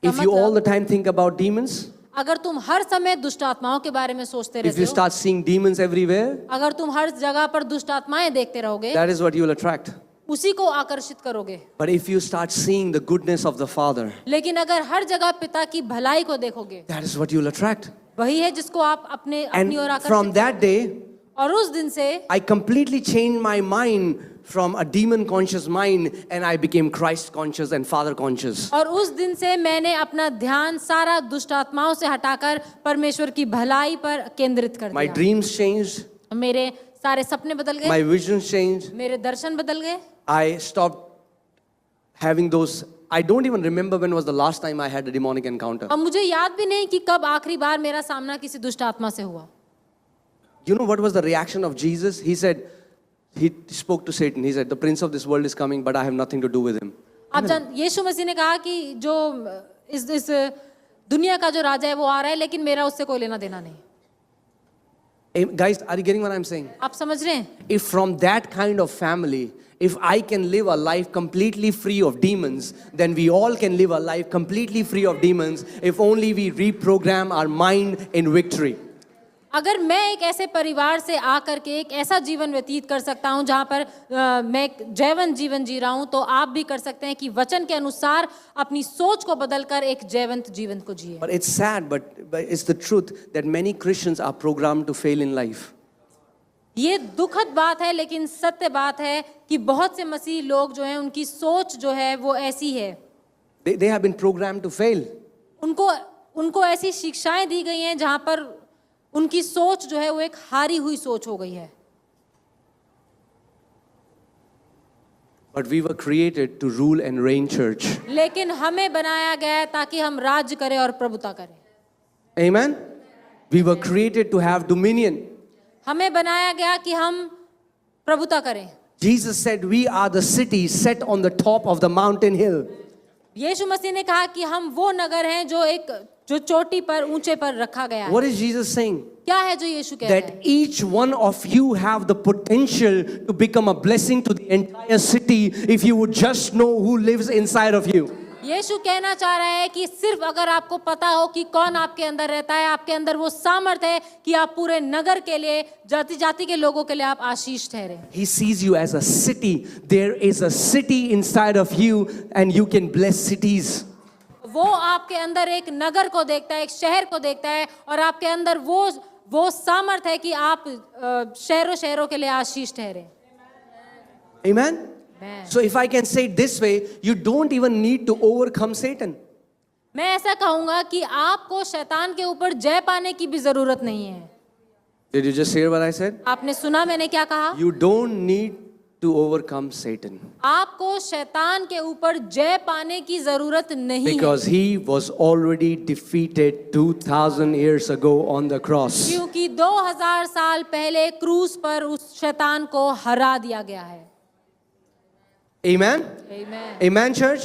Speaker 1: if you all the time think about demons,
Speaker 2: अगर तुम हर समय दुष्ट आत्माओं के बारे में सोचते
Speaker 1: if
Speaker 2: रहते
Speaker 1: you
Speaker 2: हो,
Speaker 1: start seeing demons everywhere,
Speaker 2: अगर तुम हर जगह पर दुष्ट आत्माएं देखते रहोगे,
Speaker 1: that is what you will attract.
Speaker 2: उसी को आकर्षित करोगे।
Speaker 1: But if you start seeing the goodness of the Father,
Speaker 2: लेकिन अगर हर जगह पिता की भलाई को देखोगे,
Speaker 1: that is what you will attract.
Speaker 2: वही है जिसको आप अपनी
Speaker 1: And
Speaker 2: ओर
Speaker 1: from
Speaker 2: आकर्षित।
Speaker 1: that day,
Speaker 2: और उस दिन से
Speaker 1: I completely changed my mind from a demon conscious mind and I became Christ conscious and Father conscious.
Speaker 2: और उस दिन से मैंने अपना ध्यान सारा दुष्ट आत्माओं से हटाकर परमेश्वर की भलाई पर केंद्रित कर
Speaker 1: My
Speaker 2: दिया।
Speaker 1: dreams changed,
Speaker 2: मेरे सारे सपने बदल गए,
Speaker 1: my visions changed.
Speaker 2: मेरे दर्शन बदल गए।
Speaker 1: I stopped having those. I don't even remember when was the last time I had a demonic encounter.
Speaker 2: अब मुझे याद भी नहीं कि कब आखिरी बार मेरा सामना किसी दुष्ट आत्मा से हुआ।
Speaker 1: You know what was the reaction of Jesus? He said, he spoke to Satan. He said, the prince of this world is coming, but I have nothing to do with him.
Speaker 2: आप यीशु मसीह ने कहा कि जो इस दुनिया का जो राजा है वो आ रहा है, लेकिन मेरा उससे कोई लेना देना नहीं।
Speaker 1: Guys, are you getting what I'm saying?
Speaker 2: आप समझ रहे हैं?
Speaker 1: If from that kind of family, if I can live a life completely free of demons, then we all can live a life completely free of demons if only we reprogram our mind in victory.
Speaker 2: अगर मैं एक ऐसे परिवार से आकर के एक ऐसा जीवन व्यतीत कर सकता हूं जहां पर मैं एक जयवंत जीवन जी रहा हूं, तो आप भी कर सकते हैं कि वचन के अनुसार अपनी सोच को बदलकर एक जयवंत जीवन को जिए।
Speaker 1: But it's sad, but it's the truth that many Christians are programmed to fail in life.
Speaker 2: ये दुखद बात है, लेकिन सत्य बात है कि बहुत से मसीह लोग जो हैं उनकी सोच जो है वो ऐसी है।
Speaker 1: They have been programmed to fail.
Speaker 2: उनको ऐसी शिक्षाएं दी गई हैं जहां पर उनकी सोच जो है वो एक हारी हुई सोच हो गई है।
Speaker 1: But we were created to rule and reign, church.
Speaker 2: लेकिन हमें बनाया गया है ताकि हम राज्य करें और प्रभुता करें।
Speaker 1: Amen? We were created to have dominion.
Speaker 2: हमें बनाया गया कि हम प्रभुता करें।
Speaker 1: Jesus said we are the city set on the top of the mountain hill.
Speaker 2: यीशु मसीह ने कहा कि हम वो नगर हैं जो चोटी पर ऊंचे पर रखा गया है।
Speaker 1: What is Jesus saying?
Speaker 2: क्या है जो यीशु कह रहा
Speaker 1: That
Speaker 2: है?
Speaker 1: each one of you have the potential to become a blessing to the entire city if you would just know who lives inside of you.
Speaker 2: यीशु कहना चाह रहा है कि सिर्फ अगर आपको पता हो कि कौन आपके अंदर रहता है, आपके अंदर वो सामर्थ है कि आप पूरे नगर के लिए, जाति जाति के लोगों के लिए आप आशीष ठहरे।
Speaker 1: He sees you as a city. There is a city inside of you and you can bless cities.
Speaker 2: वो आपके अंदर एक नगर को देखता है, एक शहर को देखता है, और आपके अंदर वो सामर्थ है कि आप शहरों शहरों के लिए आशीष ठहरे।
Speaker 1: Amen? So if I can say it this way, you don't even need to overcome Satan.
Speaker 2: मैं ऐसा कहूंगा कि आपको शैतान के ऊपर जय पाने की भी जरूरत नहीं है।
Speaker 1: Did you just hear what I said?
Speaker 2: आपने सुना मैंने क्या कहा?
Speaker 1: You don't need to overcome Satan.
Speaker 2: आपको शैतान के ऊपर जय पाने की जरूरत नहीं है,
Speaker 1: Because he was already defeated 2000 years ago on the cross.
Speaker 2: क्योंकि 2000 साल पहले क्रूस पर उस शैतान को हरा दिया गया है।
Speaker 1: Amen?
Speaker 2: Amen.
Speaker 1: Amen, church?